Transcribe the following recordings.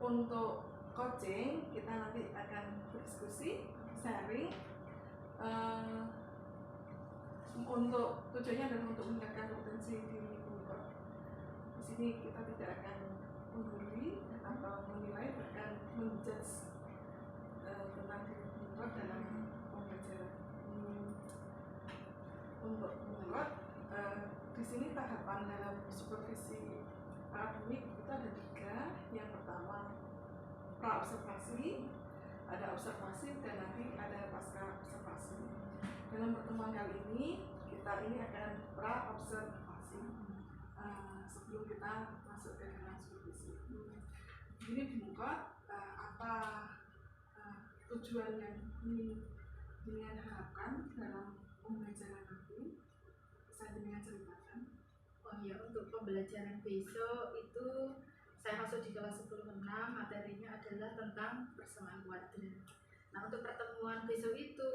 Untuk coaching kita nanti akan berdiskusi, sharing. Untuk tujuannya adalah untuk meningkatkan kompetensi diri pemikir. Di sini kita tidak akan menggurui atau menilai, bahkan menjudge tentang diri pemikir dalam pembelajaran. Untuk pemikir, di sini tahapan dalam supervisi akademik itu ada 3. Yang pertama pra-observasi, ada observasi, dan nanti ada pasca observasi. Dalam pertemuan kali ini kita akan pra-observasi sebelum kita masuk ke dalam supervisi. Ini dimuka apa tujuan yang ingin dengan harapkan dalam pembelajaran nanti. Bisa dengan ceritakan. Oh ya, untuk pembelajaran besok itu saya masuk di kelas 10-6, materinya adalah tentang persamaan kuadrat. Nah, untuk pertemuan besok itu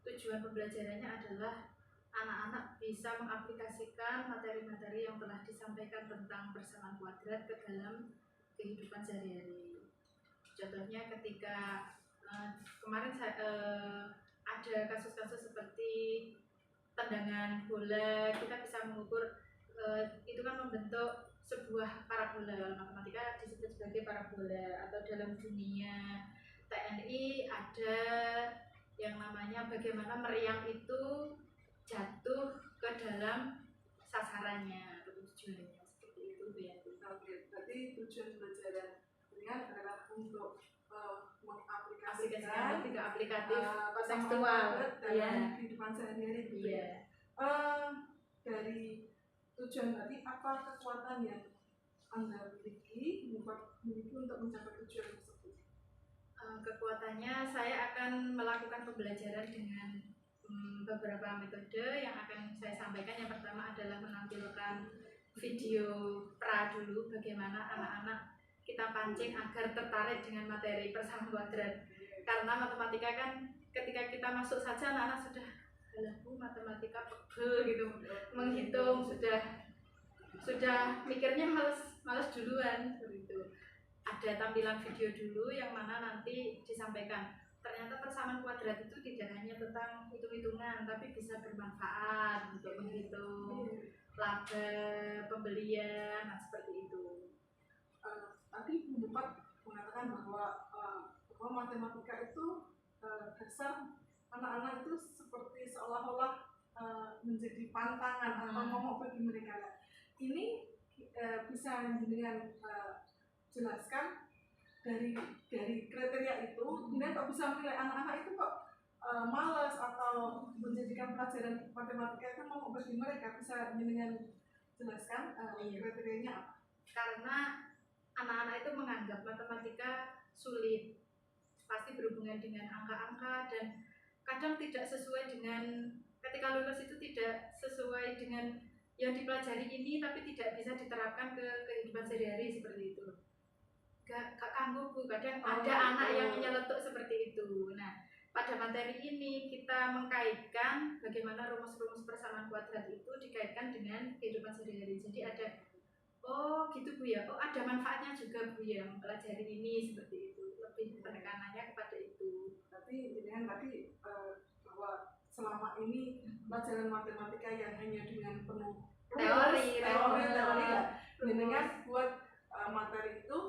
tujuan pembelajarannya adalah anak-anak bisa mengaplikasikan materi-materi yang telah disampaikan tentang persamaan kuadrat ke dalam kehidupan sehari-hari. Contohnya ketika kemarin ada kasus-kasus seperti tendangan bola, kita bisa mengukur itu kan membentuk sebuah parabola. Matematika disebut sebagai parabola. Atau dalam dunia TNI ada yang namanya bagaimana meriam itu jatuh ke dalam sasarannya atau tujuannya, seperti itu ya. Oke, berarti tujuan pembelajaran ringan adalah untuk mengaplikasikan ke aplikatif tekstual dalam kehidupan sehari-hari. Iya. Dari tujuan tadi, apa kekuatan yang Anda miliki untuk mencapai tujuan tersebut? Kekuatannya, saya akan melakukan pembelajaran dengan beberapa metode yang akan saya sampaikan. Yang pertama adalah menampilkan video pra dulu, bagaimana anak-anak kita pancing agar tertarik dengan materi persamaan kuadrat. Karena matematika kan ketika kita masuk saja anak-anak sudah matematika pegel gitu, menghitung sudah mikirnya males duluan gitu. Ada tampilan video dulu yang mana nanti disampaikan ternyata persamaan kuadrat itu tidak hanya tentang hitung-hitungan, tapi bisa bermanfaat untuk menghitung laba, pembelian, seperti itu. Tadi Bapak mengatakan bahwa matematika itu dasar anak-anak itu seperti seolah-olah menjadi pantangan atau momok bagi mereka. Ini bisa dengan jelaskan dari kriteria itu, kemudian kok bisa menilai anak-anak itu kok malas atau menjadikan pelajaran matematika itu momok bagi mereka. Bisa dengan jelaskan kriterianya apa? Karena anak-anak itu menganggap matematika sulit, pasti berhubungan dengan angka-angka, dan kadang tidak sesuai dengan, ketika lulus itu tidak sesuai dengan yang dipelajari ini, tapi tidak bisa diterapkan ke kehidupan sehari-hari seperti itu. Gak kanggu Bu, kadang ada anak yang menyeletuk seperti itu. Nah, pada materi ini kita mengkaitkan bagaimana rumus-rumus persamaan kuadrat itu dikaitkan dengan kehidupan sehari-hari. Jadi ada, oh gitu Bu ya, oh ada manfaatnya juga Bu ya mempelajari ini, seperti itu. Lebih penekanannya kepada itu. Tapi dengan tadi bahwa selama ini pelajaran matematika yang hanya dengan penuh teori dengan buat materi itu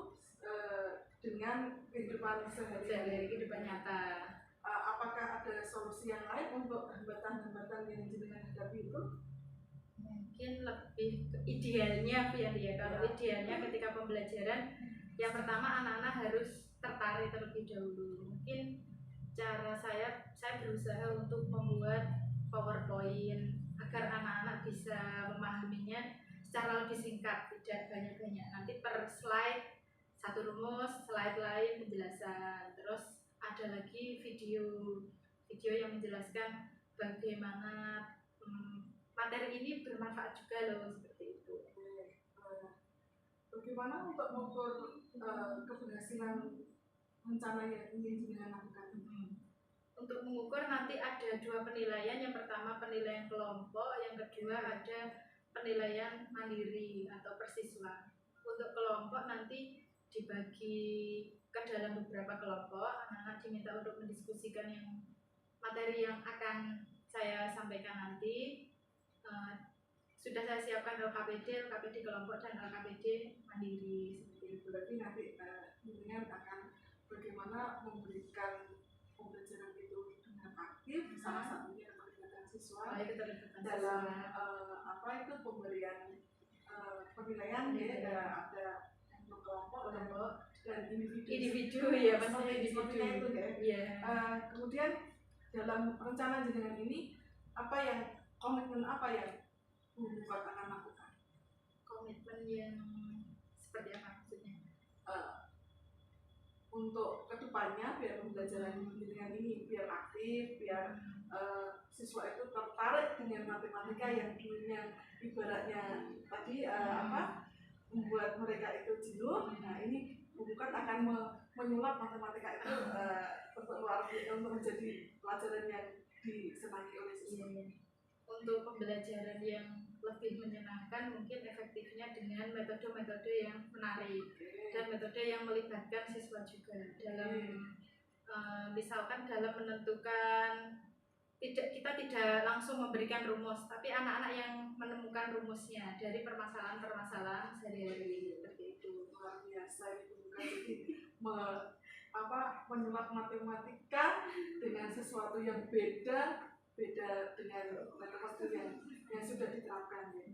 dengan kehidupan sehari-hari, kehidupan nyata. Apakah ada solusi yang lain untuk hambatan-hambatan yang jenengan hadapi itu? Mungkin lebih idealnya ya. Kalau idealnya ketika pembelajaran, yang pertama anak-anak harus tertarik terlebih dahulu. Mungkin cara saya berusaha untuk membuat PowerPoint agar anak-anak bisa memahaminya secara lebih singkat, tidak banyak-banyak. Nanti per slide satu rumus, slide lain penjelasan. Terus ada lagi video yang menjelaskan bagaimana materi ini bermanfaat juga loh, seperti itu. Bagaimana untuk mengukur keberhasilan rencana yang ingin dilakukan? Untuk mengukur nanti ada 2 penilaian. Yang pertama penilaian kelompok, yang kedua ada penilaian mandiri atau persiswa. Untuk kelompok nanti dibagi ke dalam beberapa kelompok. Anak-anak diminta untuk mendiskusikan materi yang akan saya sampaikan nanti. Sudah saya siapkan LKPD kelompok dan LKPD mandiri seperti itu. Berarti nanti dengan akan bagaimana memberikan pembelajaran itu dengan aktif, salah satunya melibatkan siswa dalam pemberian penilaian ya, ada kelompok dan individu ya, maksudnya individu itu ya. Yeah. Kemudian dalam rencana jenengan ini komitmen apa yang Bumukot akan lakukan? Komitmen yang seperti apa maksudnya? Untuk kedepannya biar pembelajaran jenengan ini biar aktif, biar siswa itu tertarik dengan matematika yang dulunya ibaratnya tadi membuat mereka itu jenuh. Nah, ini Bumukot akan menyulap matematika itu untuk menjadi pelajaran yang disenangi oleh siswa. Untuk pembelajaran yang lebih menyenangkan mungkin efektifnya dengan metode-metode yang menarik dan metode yang melibatkan siswa juga dalam misalkan dalam menentukan kita tidak langsung memberikan rumus, tapi anak-anak yang menemukan rumusnya dari permasalahan-permasalahan sehari-hari seperti itu. Luar biasa itu, bukan jadi menyulap matematika dengan sesuatu yang beda dengan metode yang sudah diterapkan ya.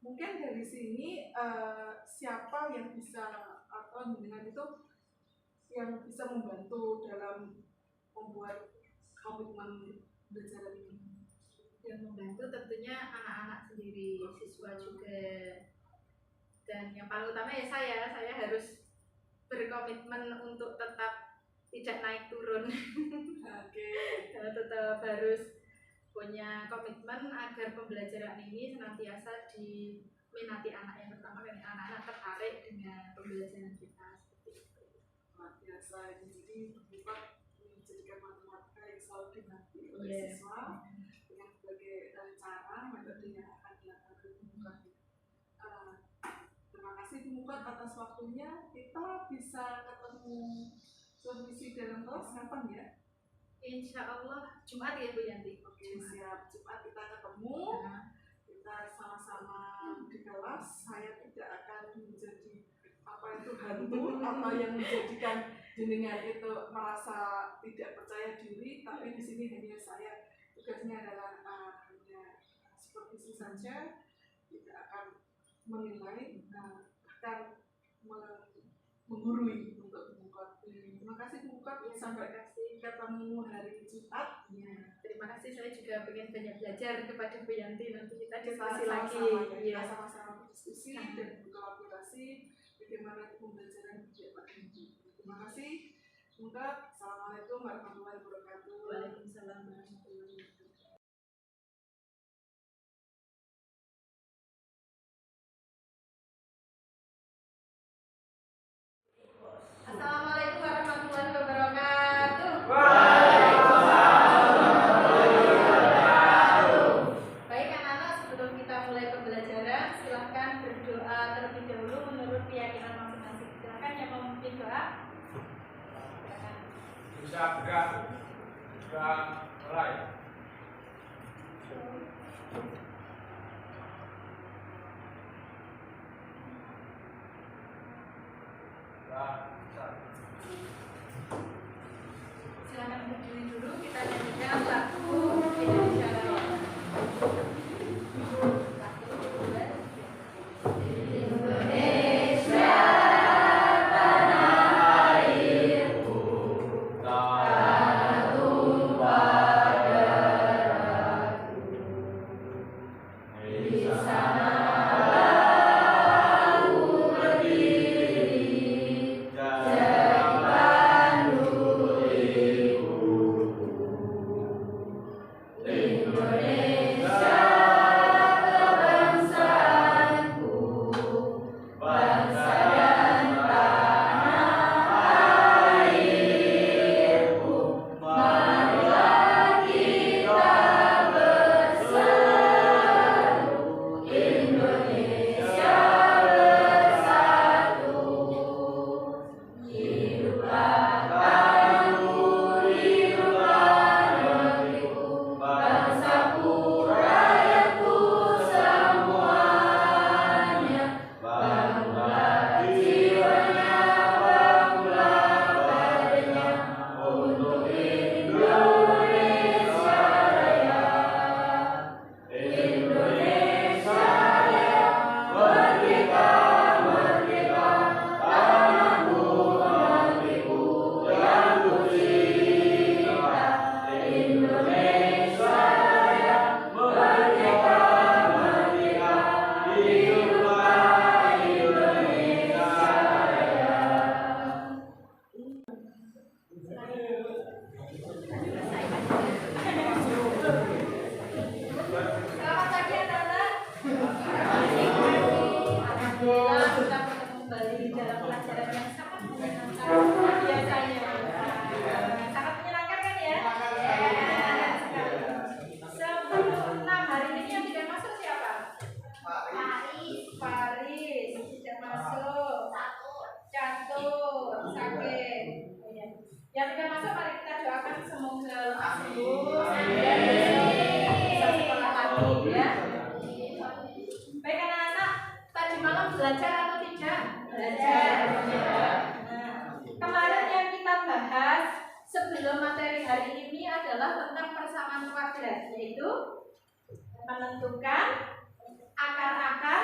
Mungkin dari sini siapa yang bisa atau dengan itu yang bisa membantu dalam membuat komitmen belajar ini? Yang membantu tentunya anak-anak sendiri, siswa juga, dan yang paling utama ya saya harus berkomitmen untuk tetap tidak naik turun. Tetap harus punya komitmen agar pembelajaran ini senantiasa diminati anak, yang pertama anak-anak tertarik dengan pembelajaran kita seperti itu. Luar biasa, jadi bukan menjadikan matematika yang selalu dinanti oleh siswa dengan berbagai cara metode yang akan dilakukan Bumukot. Terima kasih Bumukot atas waktunya. Kita bisa ketemu misi dalam kelas kapan ya? Insya Allah Jumat ya Bu Yanti. Oke, siap. Jumat kita ketemu, kita sama-sama di kelas. Saya tidak akan menjadi hantu apa yang menjadikan jenengan itu merasa tidak percaya diri, tapi di sini hanya saya tugasnya adalah hanya supervisi saja, tidak akan menilai, bahkan menggurui untuk Bumukot. Terima kasih Bumukot, sampai ketemu hari Jumat. Ya, terima kasih, saya juga pengen banyak belajar kepada Bu Yanti, nanti kita diskusi lagi. Kita sama-sama berdiskusi dan berkolaborasi bagaimana pembelajaran Pak Yanti. Terima kasih. Semoga Assalamualaikum warahmatullahi wabarakatuh. Waalaikumsalam warahmatullahi wabarakatuh. Assalamualaikum warahmatullahi wabarakatuh. Baik anak-anak, sebelum kita mulai pembelajaran, silahkan berdoa terlebih dahulu menurut keyakinan masing-masing. Silahkan yang mau memimpin doa. Bisa gerak mulai. Silahkan berdiri dulu, kita nyanyikan lagu Indonesia Raya. Indonesia. dalam pelajaran yang sangat menyenangkan biasanya. Sangat menyenangkan kan ya? Menyenangkan sekali. Sebelum 6 hari ini yang tidak masuk siapa? Faris tidak masuk. Catur sakit. Yang tidak masuk mari kita doakan semoga lekas sembuh dan bisa sekolah lagi ya. Baik anak-anak, tadi malam belajar atau tidak? Belajar. Nah, kemarin yang kita bahas sebelum materi hari ini adalah tentang persamaan kuadrat, yaitu menentukan akar-akar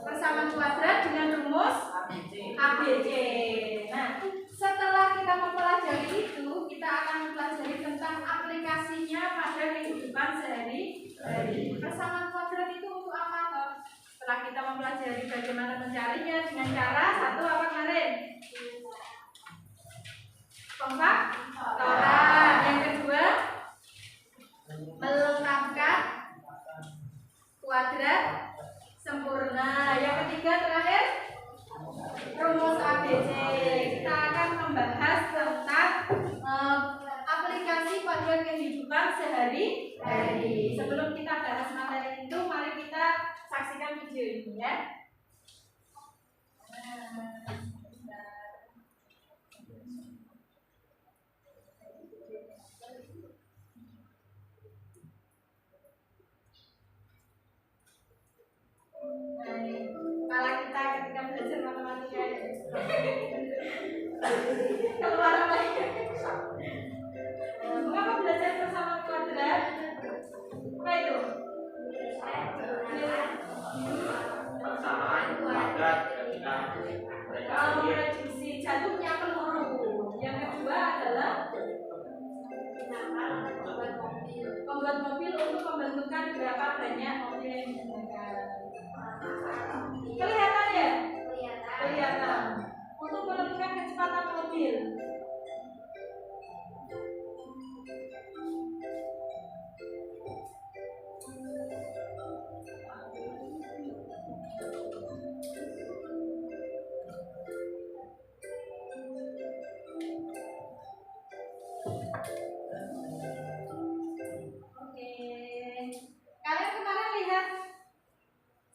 persamaan kuadrat dengan rumus ABC. Nah, setelah kita mempelajari itu, kita akan mempelajari tentang aplikasinya pada kehidupan sehari-hari. Persamaan kuadrat itu untuk apa toh? Setelah kita mempelajari bagaimana mencarinya dengan cara satu apa kemarin? Pemfaktoran. Yang kedua, melengkapkan kuadrat sempurna. Yang ketiga terakhir, rumus ABC. Kita akan membahas tentang aplikasi pada kehidupan sehari-hari. Sebelum kita bahas materi itu, mari kita saksikan video ini ya. Nah, ini kepala kita ketika belajar matematika ya. Keluar apa ya? Mengapa belajar persamaan kuadrat? Apa itu? Persamaan kuadrat ketika prediksi jatuhnya peluru. Yang kedua adalah membuat mobil untuk membentukkan berapa banyak mobil yang digunakan. Kelihatan ya? Kelihatan. Untuk menentukan kecepatan mobil. Oke. Kalian kemarin lihat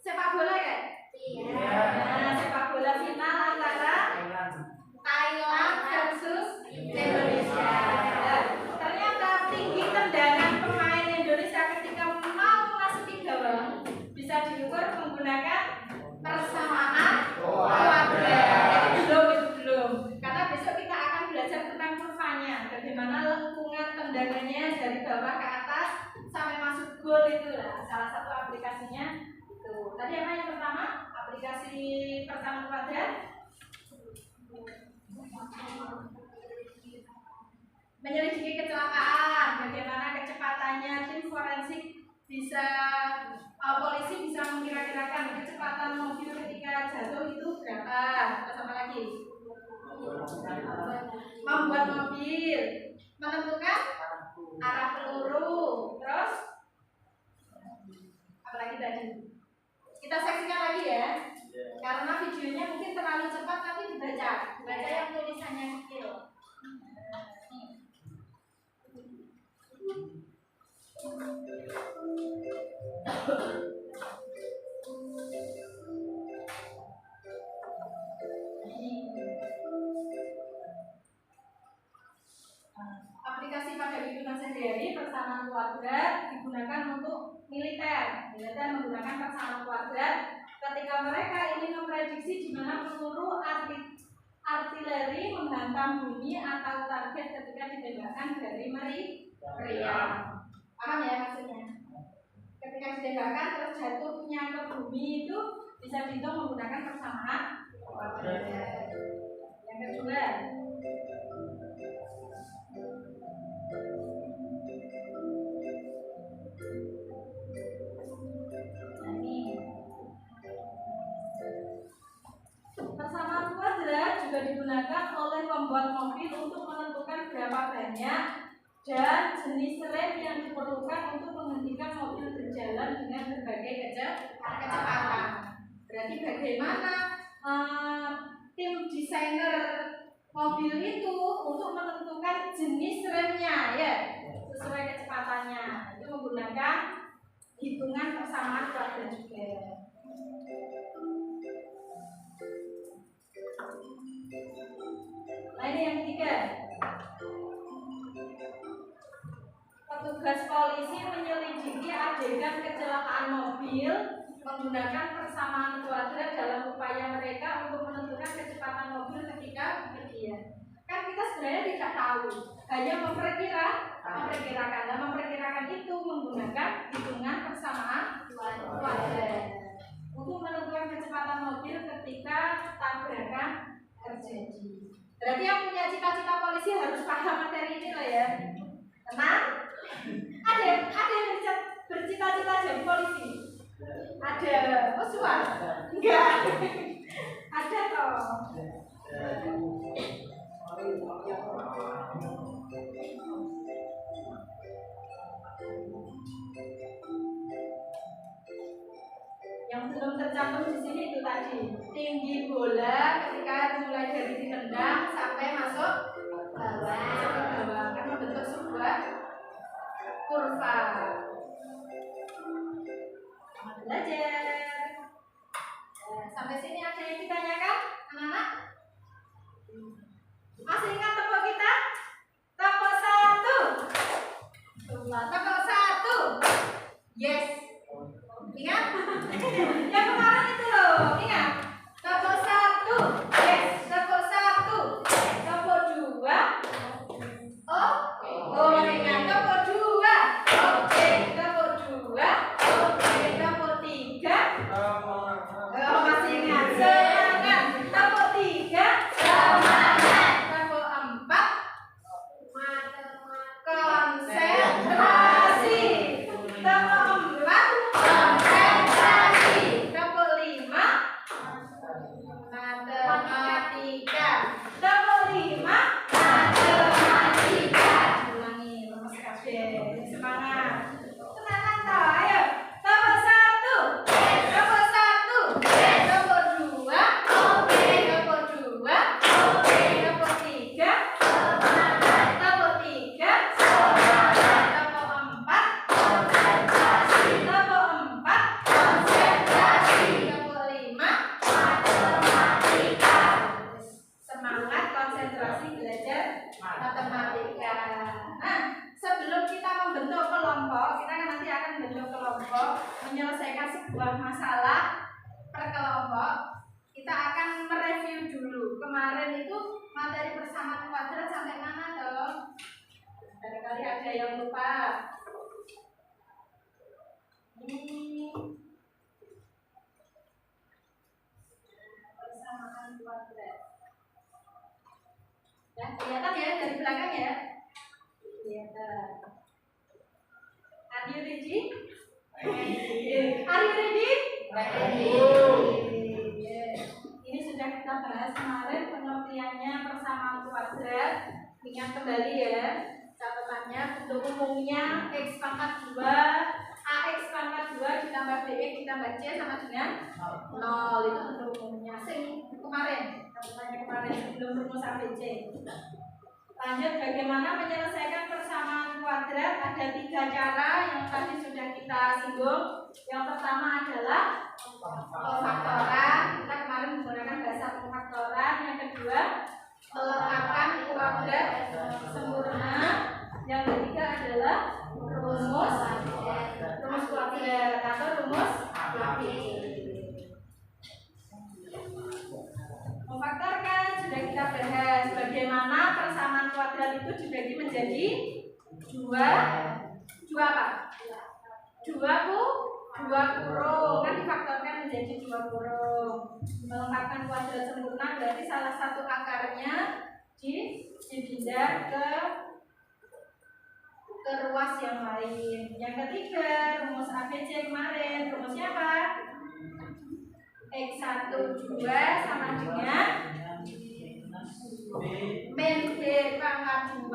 sepak bola kan? Iya. Nah, sepak bola final antara Thailand versus Indonesia. Ternyata tinggi tendangan pemain Indonesia ketika mau memasuki gawang bisa diukur menggunakan persamaan kuadrat. Itu belum. Karena besok kita akan belajar tentang kurvanya, bagaimana lengkungan tendangannya dari bawah ke atas sampai masuk gol itu lah. Salah satu aplikasinya itu. Tadi apa yang pertama? Aplikasi persamaan kuadrat. Menyelidiki kecelakaan, bagaimana kecepatannya. Tim forensik bisa, polisi bisa mengkira-kirakan kecepatan mobil ketika jatuh itu berapa. Terus apa lagi? Membuat mobil, menentukan arah peluru. Terus apa lagi tadi? Kita saksikan lagi ya, karena videonya mungkin terlalu cepat, tapi dibaca yang tulisannya kecil. Aplikasi pada kehidupan sehari-hari, persamaan kuadrat digunakan untuk militer. Militer menggunakan persamaan kuadrat ketika mereka ingin memprediksi di mana peluru artileri menghantam bumi atau target ketika ditembakkan dari meriam. Paham ya maksudnya? Ketika ditembakkan terus jatuhnya ke bumi itu bisa dihitung menggunakan persamaan kuadrat. Yang kedua, persamaan kuadrat juga digunakan oleh pembuat mobil untuk menentukan berapa banyak dan jenis rem yang diperlukan untuk menghentikan mobil berjalan dengan berbagai kecepatan. Berarti bagaimana mobil itu untuk menentukan jenis remnya ya, sesuai kecepatannya. Itu menggunakan hitungan persamaan kuadrat juga. Nah ini yang ketiga. Petugas polisi menyelidiki adegan kecelakaan mobil menggunakan persamaan kuadrat dalam upaya mereka untuk menentukan kecepatan mobil ketika bepergian. Kan kita sebenarnya tidak tahu, hanya memperkirakan. Dan memperkirakan itu menggunakan hitungan persamaan kuadrat untuk menentukan kecepatan mobil ketika tabrakan terjadi. Berarti yang punya cita-cita polisi harus paham materi ini loh ya. Tenang. Ada yang bercita-cita jadi polisi? Ada. Oh suar? Enggak. Ada toh. Yang belum tercantum di sini itu tadi tinggi bola ketika mulai dari ditendang sampai masuk bawah kan membentuk sebuah kurva. Selamat belajar. Sampai sini ada yang ditanyakan anak-anak? Masih ingat toko kita? Toko 1. Toko 1. Yes. Ingat? Yang kemarin itu loh, ingat? Toko 1. Yes, toko 1. Toko 2. Oh, ingat toko 2. Oke, toko 2. Oke, toko 3. Oh, masih ingat? Semangat. Toko 3. Semangat. Toko 4. Konsentrasi. Toko 4. Konsentrasi. Toko 5. Matematika. Toko 5. Matematika. Ulangi, lemes kabeh. Semangat. Tenang toh, ayo. Toko 1. Toko 1. Toko 2. Toko 2. Toko 3. Toko 3. Toko 4. Konsentrasi. Toko 4. Konsentrasi. Toko 5. Matematika. Semangat konsentrasi belajar matematika. Nah, sebelum kita membentuk kelompok, kita kan nanti akan membentuk kelompok, menyelesaikan sebuah masalah per kelompok. Kita akan mereview dulu. Kemarin itu materi persamaan kuadrat sampai mana dong? Barangkali ada yang lupa. Ini persamaan kuadrat. Ya, kelihatan ya dari belakang ya? Kelihatan. Are you ready? Are you ready? Ini sudah kita bahas kemarin pengertiannya persamaan kuadrat. Ingat kembali ya catatannya. Bentuk umumnya x pangkat 2 ax pangkat 2 ditambah bx ditambah c sama dengan 0. Itu bentuk umumnya. Kemarin catatannya kemarin sebelum rumus ABC. Lanjut, bagaimana menyelesaikan persamaan kuadrat? Ada 3 cara yang tadi sudah kita singgung. Yang pertama adalah pemfaktoran. Kita kemarin menggunakan bahasa pemfaktoran. Yang kedua, meletakkan kuadrat sempurna. Yang ketiga adalah rumus kuadrat atau rumus ABC. Memfaktorkan sudah kita bahas bagaimana persamaan kuadrat itu dibagi menjadi dua apa? Dua kurung kan difaktorkan menjadi 2 kurung. Melengkapkan kuadrat sempurna berarti salah satu akarnya dipindah ke ruas yang lain. Yang ketiga rumus ABC kemarin, rumusnya apa? X1 2 sama dengan min B pangkat 2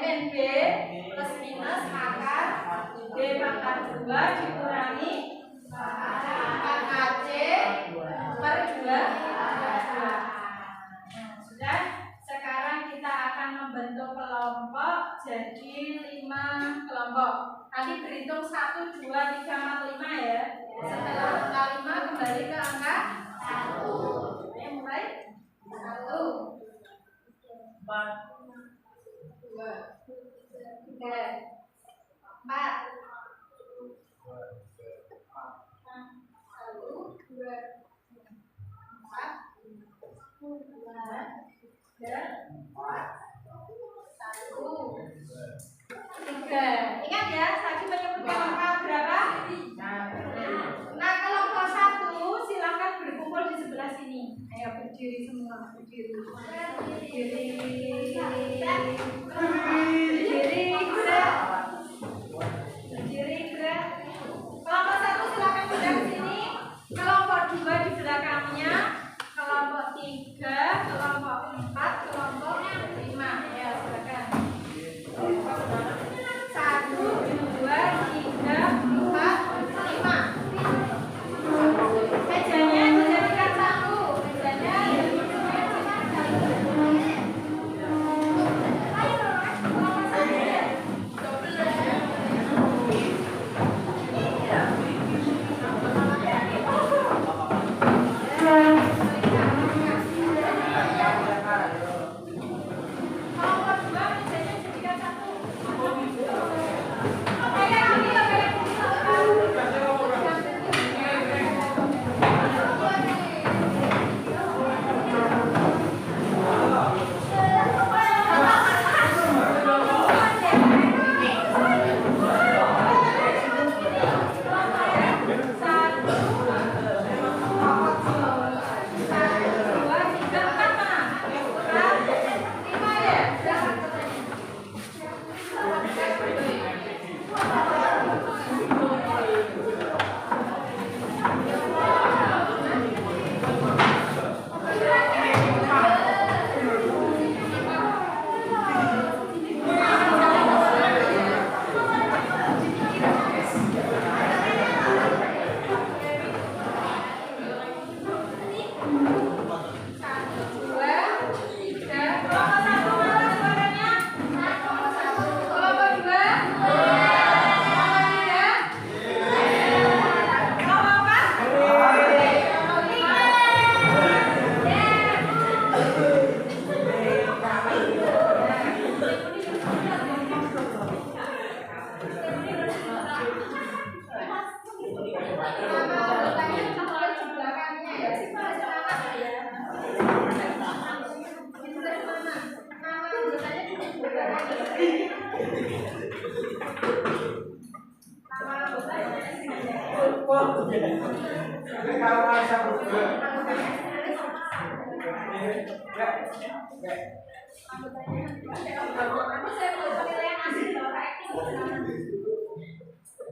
min B plus minus akar B pangkat 2 dikurangi pangkat C per 2. Nah, sudah jadi 5 kelompok. Nanti berhitung 1, 2, 3, 4, 5 ya. Setelah angka 5 kembali ke angka 1. Ayo mulai. 1, 2, 3, 4, 3. Ingat ya, tadi menyebutkan angka berapa? Nah, kelompok 1 silakan berkumpul di sebelah sini. Ayo berdiri semua, berdiri. Berdiri, gerak. Berdiri, gerak. Kelompok 1 silakan pindah ke sini. Kelompok 2 di belakangnya. Kelompok 3, kelompok 4, kelompok 5. Ya, silakan. 1, 2, 3, 4, 5. Mejanya dijadikan 1. Mejanya dijadikan 1. Ayo, kelompok 1 ya.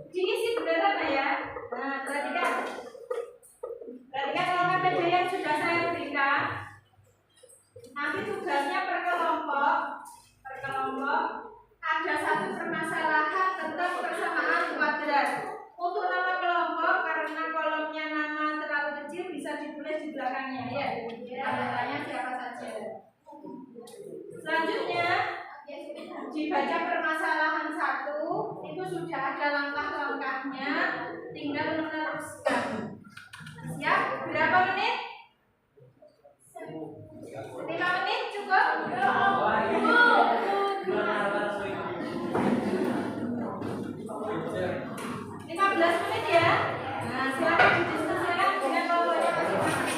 Diisi beneran ya. Nah, perhatikan. Perhatikan kalau PPD yang sudah saya berikan. Nanti tugasnya per kelompok ada satu permasalahan tentang persamaan kuadrat. Untuk nama kelompok, karena kolomnya nama terlalu kecil, bisa ditulis di belakangnya ya. Anggotanya siapa saja. Selanjutnya dibaca permasalahan 1, itu sudah ada langkah-langkahnya, tinggal meneruskan. Siap? Berapa menit? 5 menit cukup? 15 menit ya. Nah, silakan didiskusikan dengan kelompoknya masing-masing.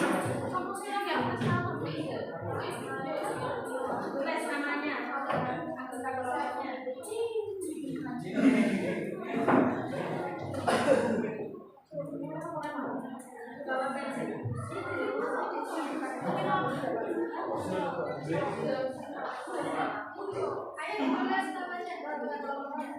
Tulis namanya, anggota kelompoknya. Bawa pensil. Ayo tulis namanya, anggota kelompoknya.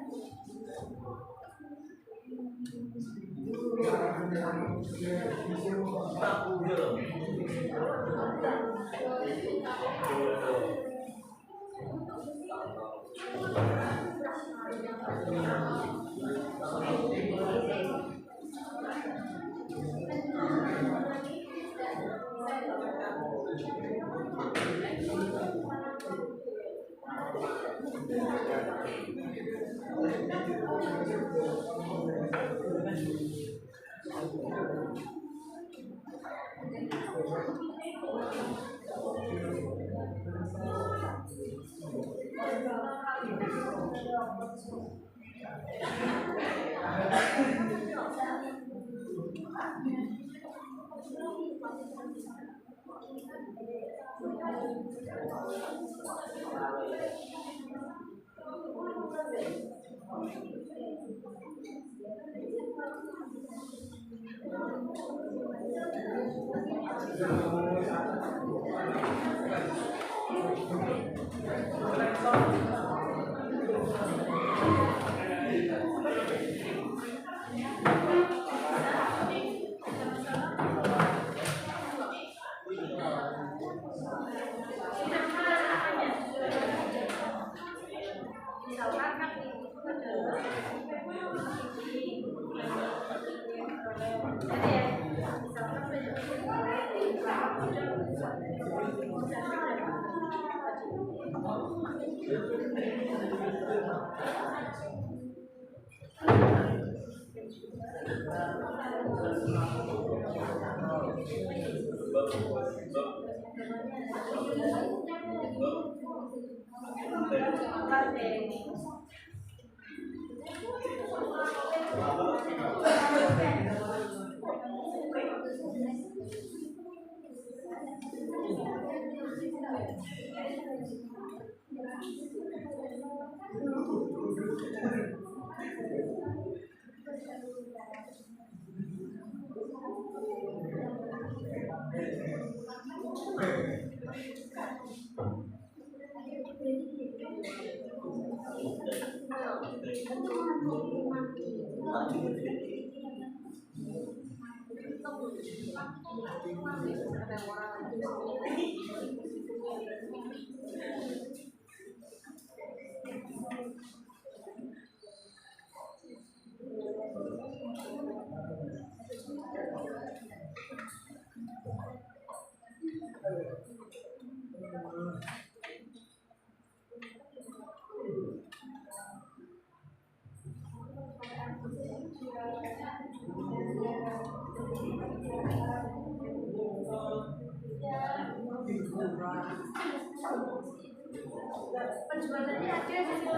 Penjualannya ada di situ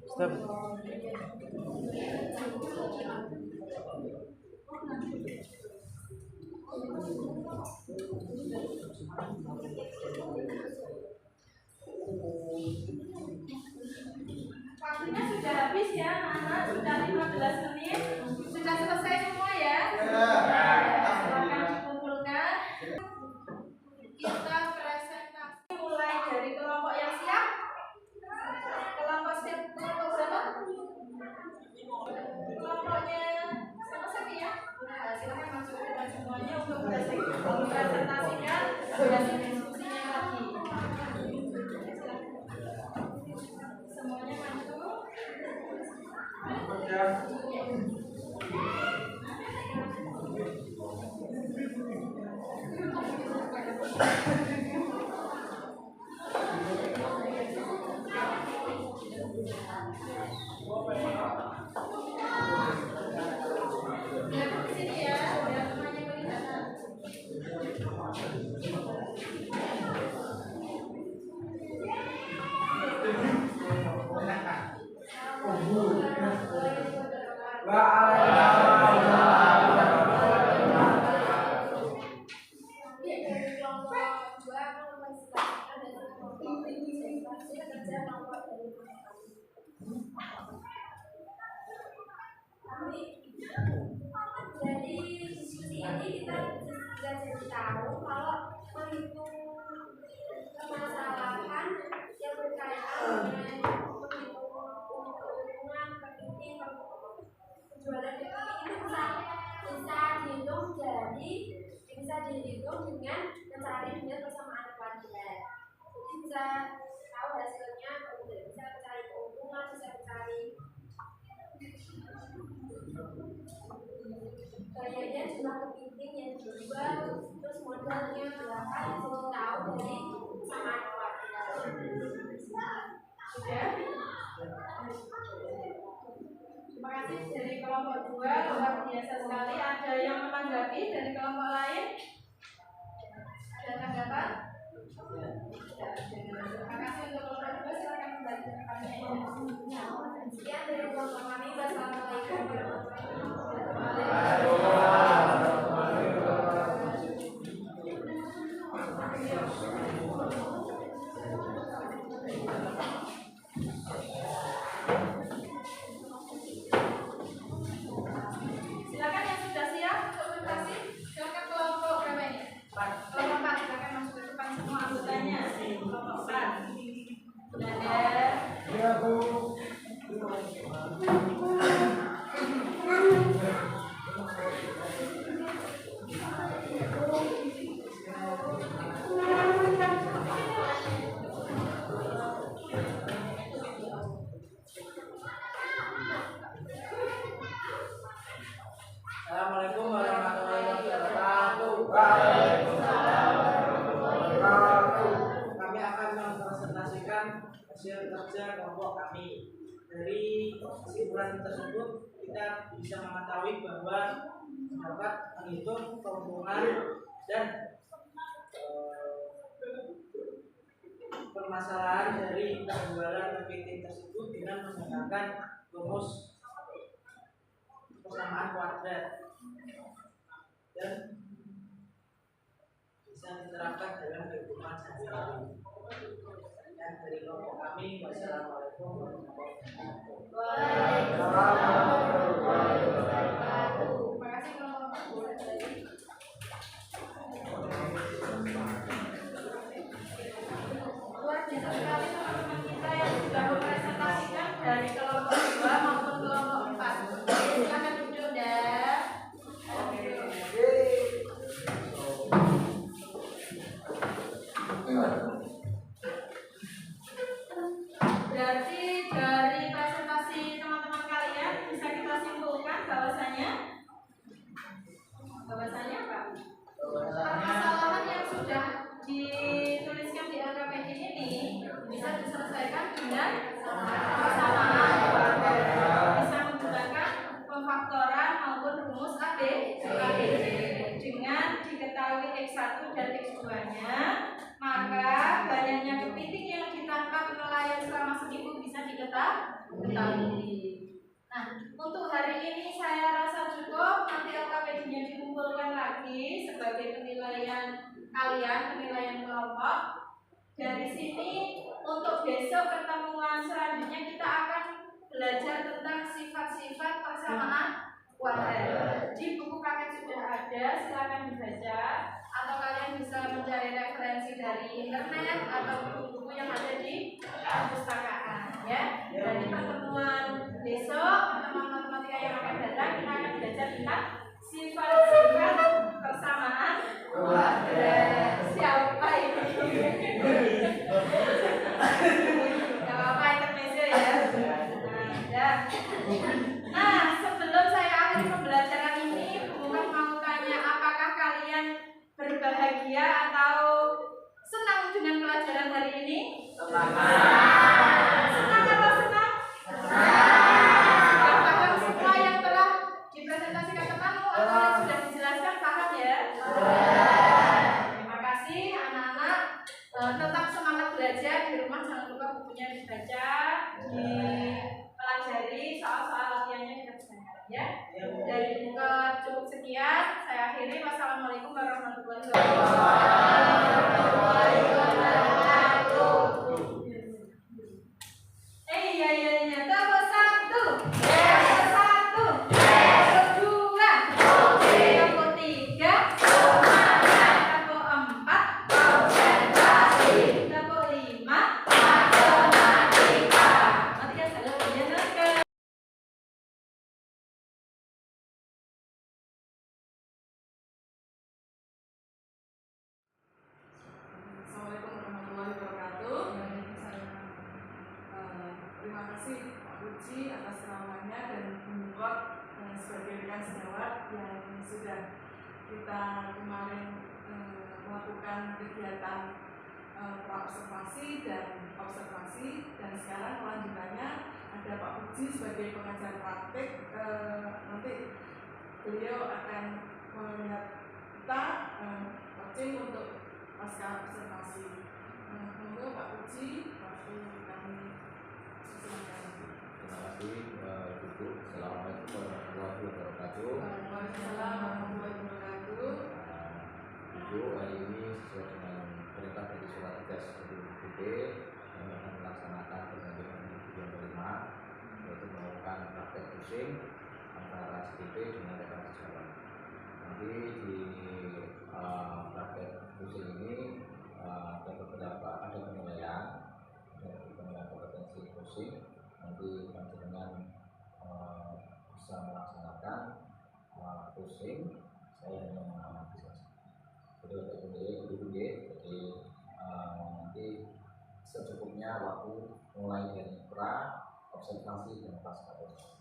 Stop. Waktunya sudah habis ya, anak-anak. Sudah 15 menit. Sudah selesai semua ya? Silakan dikumpulkan. Kita presentasi mulai dari kelompok yang siap. Kelompok siap, kelompok berapa? Kelompoknya sama-sama ya? Nah, silakan masukkan semuanya untuk mempresentasikan hasil diskusinya lagi. Semuanya masuk. Jadi diskusi ini kita bisa jadi tahu kalau menghitung permasalahan yang berkaitan dengan menghitung keuntungan, kepiting, penjualan kepiting itu bisa dihitung dengan mencari dengan persamaan kuadrat. Jadi bisa tahu hasilnya, kemudian bisa mencari keuntungan, bisa mencari kayaknya jumlah kepiting yang dijual, terus modalnya berapa yang sudah tahu dari persamaan kuadrat. Sudah? Terima kasih dari kelompok 2, luar biasa sekali. Ada yang menanggapi dari kelompok lain? Ada tanggapan? Terima kasih untuk kelompok 2, silakan kembali ke rekannya. Sekian dari kelompok kami. Wassalamualaikum warahmatullahi wabarakatuh. Silakan yang sudah siap untuk presentasi, silakan kelompok berapa ini? Kelompok 4, silakan masuk ke depan semua anggotanya. Kelompok 4. Ada. Ya, Bu. Assalamualaikum warahmatullahi wabarakatuh. Kami akan mempresentasikan hasil kerja kelompok kami. Dari kesimpulan tersebut kita bisa mengetahui bahwa dapat menghitung keuntungan dan permasalahan dari penjualan kepiting tersebut dengan menggunakan rumus persamaan kuadrat dan bisa diterapkan dalam kehidupan sehari-hari. Dan dari kelompok kami, wassalamualaikum warahmatullahi wabarakatuh. Terima kasih kelompok 4. Luar biasa sekali teman-teman kita yang sudah mempresentasikan dari kelompok 2 maupun kelompok 4. Silakan duduk dan berarti dari presentasi teman-teman kalian bisa kita simpulkan bahwasanya apa? Permasalahan yang sudah dituliskan di LKPD ini bisa diselesaikan dengan persamaan kuadrat. Bisa menggunakan pemfaktoran maupun rumus ABCD. Dengan diketahui X1 dan X2-nya, maka banyaknya kepiting yang ditangkap nelayan selama seminggu bisa diketahui. Nah, untuk hari ini saya rasa cukup. Nanti LKPD-nya dikumpulkan lagi sebagai penilaian kalian, penilaian kelompok. Dari sini untuk besok pertemuan selanjutnya kita akan belajar tentang sifat-sifat persamaan kuadrat. Di buku paket sudah ada, silakan dibaca. Atau kalian bisa mencari referensi dari internet atau buku-buku yang ada di perpustakaan. Ya, dari pertemuan besok, pertemuan matematika yang akan datang, kita akan belajar tentang sifat-sifat persamaan kuadrat. Siapa ini? Gak apa-apa, intermezzo ya. Nah, sebelum saya akhiri pembelajaran ini, bukan mau tanya apakah kalian berbahagia atau senang dengan pelajaran hari ini? Senang atau senang? Sudah paham semua yang telah dipresentasikan temanmu atau yang sudah dijelaskan, paham ya? sebagai rekan sejawat yang sudah kita kemarin melakukan kegiatan praobservasi dan observasi, dan sekarang kelanjutannya ada Pak Puji sebagai pengajar praktik. Nanti beliau akan melihat kita coaching untuk pasca observasi. Monggo Pak Puji, waktu kami silakan. Terima kasih Ibu. Assalamualaikum warahmatullahi wabarakatuh. Waalaikumsalam warahmatullahi wabarakatuh. Ibu, hari ini sesuai dengan perintah dari surat tugas BPD kami akan melaksanakan perjanjian yang kelima, yaitu melakukan praktek pusing antara SDP dengan rekan sejawat. Nanti di praktek pusing ini ada beberapa penilaian kompetensi pusing. Nanti dengan bisa melaksanakan pusing, saya hanya mengamati saja. Jadi untuk jadi nanti secukupnya waktu mulai dari pra, observasi dan pasca observasi.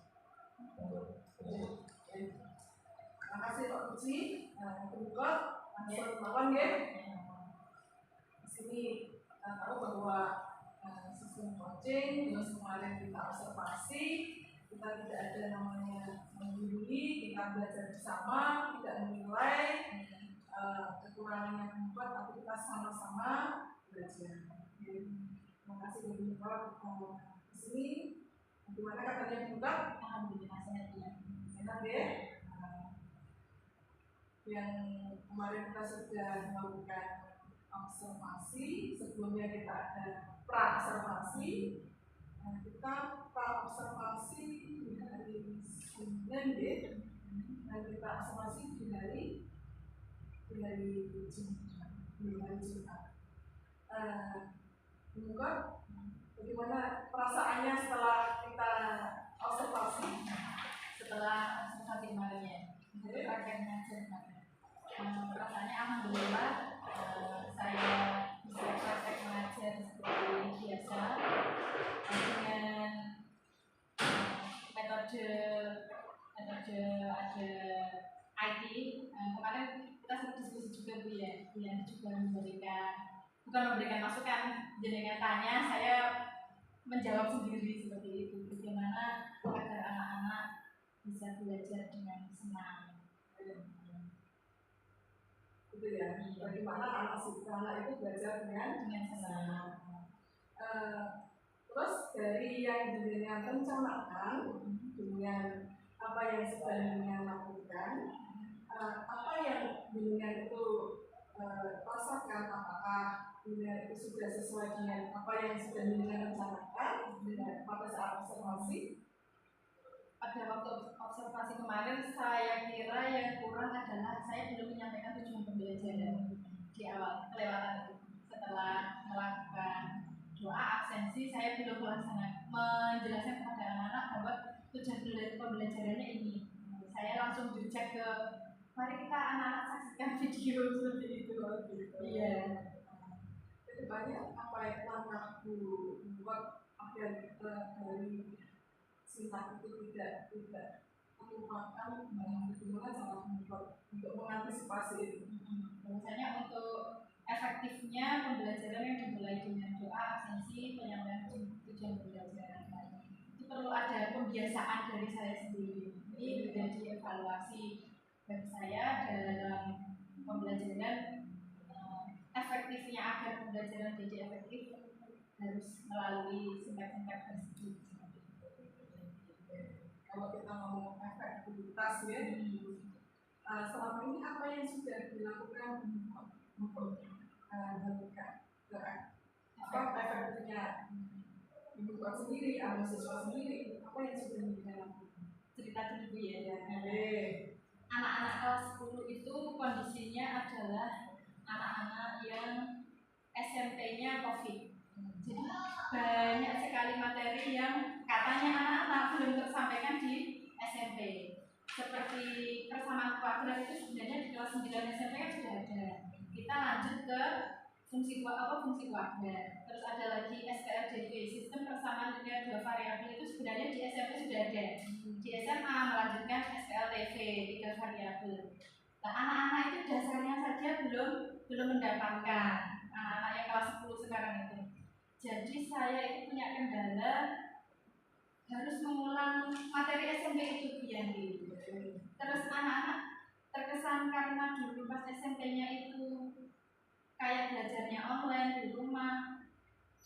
Terima kasih Pak Puji. Berikut langsung melawan ya. Di sini kita tahu bahwa sistem coaching, terus kemarin kita observasi, kita tidak ada namanya menggurui, kita belajar bersama, tidak menilai kekurangan yang membuat, tapi kita sama-sama belajar. Terima kasih dari Bapak di sini. Bagaimana katanya buka? Alhamdulillah sehat ya. Sehat ya. Yang kemarin kita sudah melakukan observasi, sebelumnya kita ada pra-observasi. Kita pra-observasi di hari Senin ya, dan kita observasi di hari Jumat. Mungkin bagaimana perasaannya setelah kita observasi? Setelah observasi kemarinnya, praktek mengajar kemarin, perasaannya alhamdulillah saya bisa praktek mengajar seperti biasa dengan metode ada IT. Kemarin kita sempat diskusi juga Bu ya, yang juga bukan memberikan masukan, jenengan tanya, saya menjawab sendiri seperti itu. Bagaimana agar anak-anak bisa belajar dengan senang. Itu ya, bagaimana anak itu belajar dengan senang. Terus dari yang jenengan rencanakan dengan apa yang sedang jenengan lakukan, apa yang jenengan itu rasakan, apakah jenengan itu sudah sesuai dengan apa yang sudah jenengan rencanakan pada saat observasi? Pada waktu observasi kemarin, saya kira yang kurang adalah saya belum menyampaikan tujuan pembelajaran di awal, kelewatan itu. Setelah melakukan doa absensi, saya belum menjelaskan kepada anak-anak bahwa tujuan pembelajarannya ini. Saya langsung dicek ke, mari kita anak-anak saksikan video seperti itu. Iya. Jadi banyak apa yang langkah buat agar dari singkat itu tidak melupakan bagaimana cara membuat untuk mengantisipasi itu. Misalnya untuk efektifnya pembelajaran yang dimulai dengan doa absensi, penyampaian tujuan pembelajaran, itu perlu ada pembiasaan dari saya sendiri. Ini menjadi evaluasi bagi saya dalam pembelajaran. Efektifnya agar pembelajaran jadi efektif harus melalui singkat-singkat tersebut. Kalau kita ngomong efektivitas ya, selama ini apa yang sudah dilakukan untuk apa efektifnya ibu sendiri, mahasiswa sendiri, apa yang sudah dilakukan? Cerita dulu ya. Anak-anak kelas 10 itu kondisinya adalah anak-anak yang SMP-nya COVID. Jadi banyak sekali materi yang katanya anak-anak belum tersampaikan di SMP. Seperti persamaan kuadrat itu sebenarnya di kelas 9 SMP kan sudah ada. Kita lanjut ke fungsi kuadrat. Terus ada lagi SPRDV, sistem persamaan dengan dua variabel, itu sebenarnya di SMP sudah ada. Di di SMA melanjutkan SPLTV 3 variabel. Nah, anak-anak itu dasarnya saja belum mendapatkan, anak-anak yang kelas 10 sekarang itu. Jadi saya itu punya kendala harus mengulang materi SMP itu Bianti. Terus anak-anak terkesan karena dulu pas SMP-nya itu kayak belajarnya online di rumah,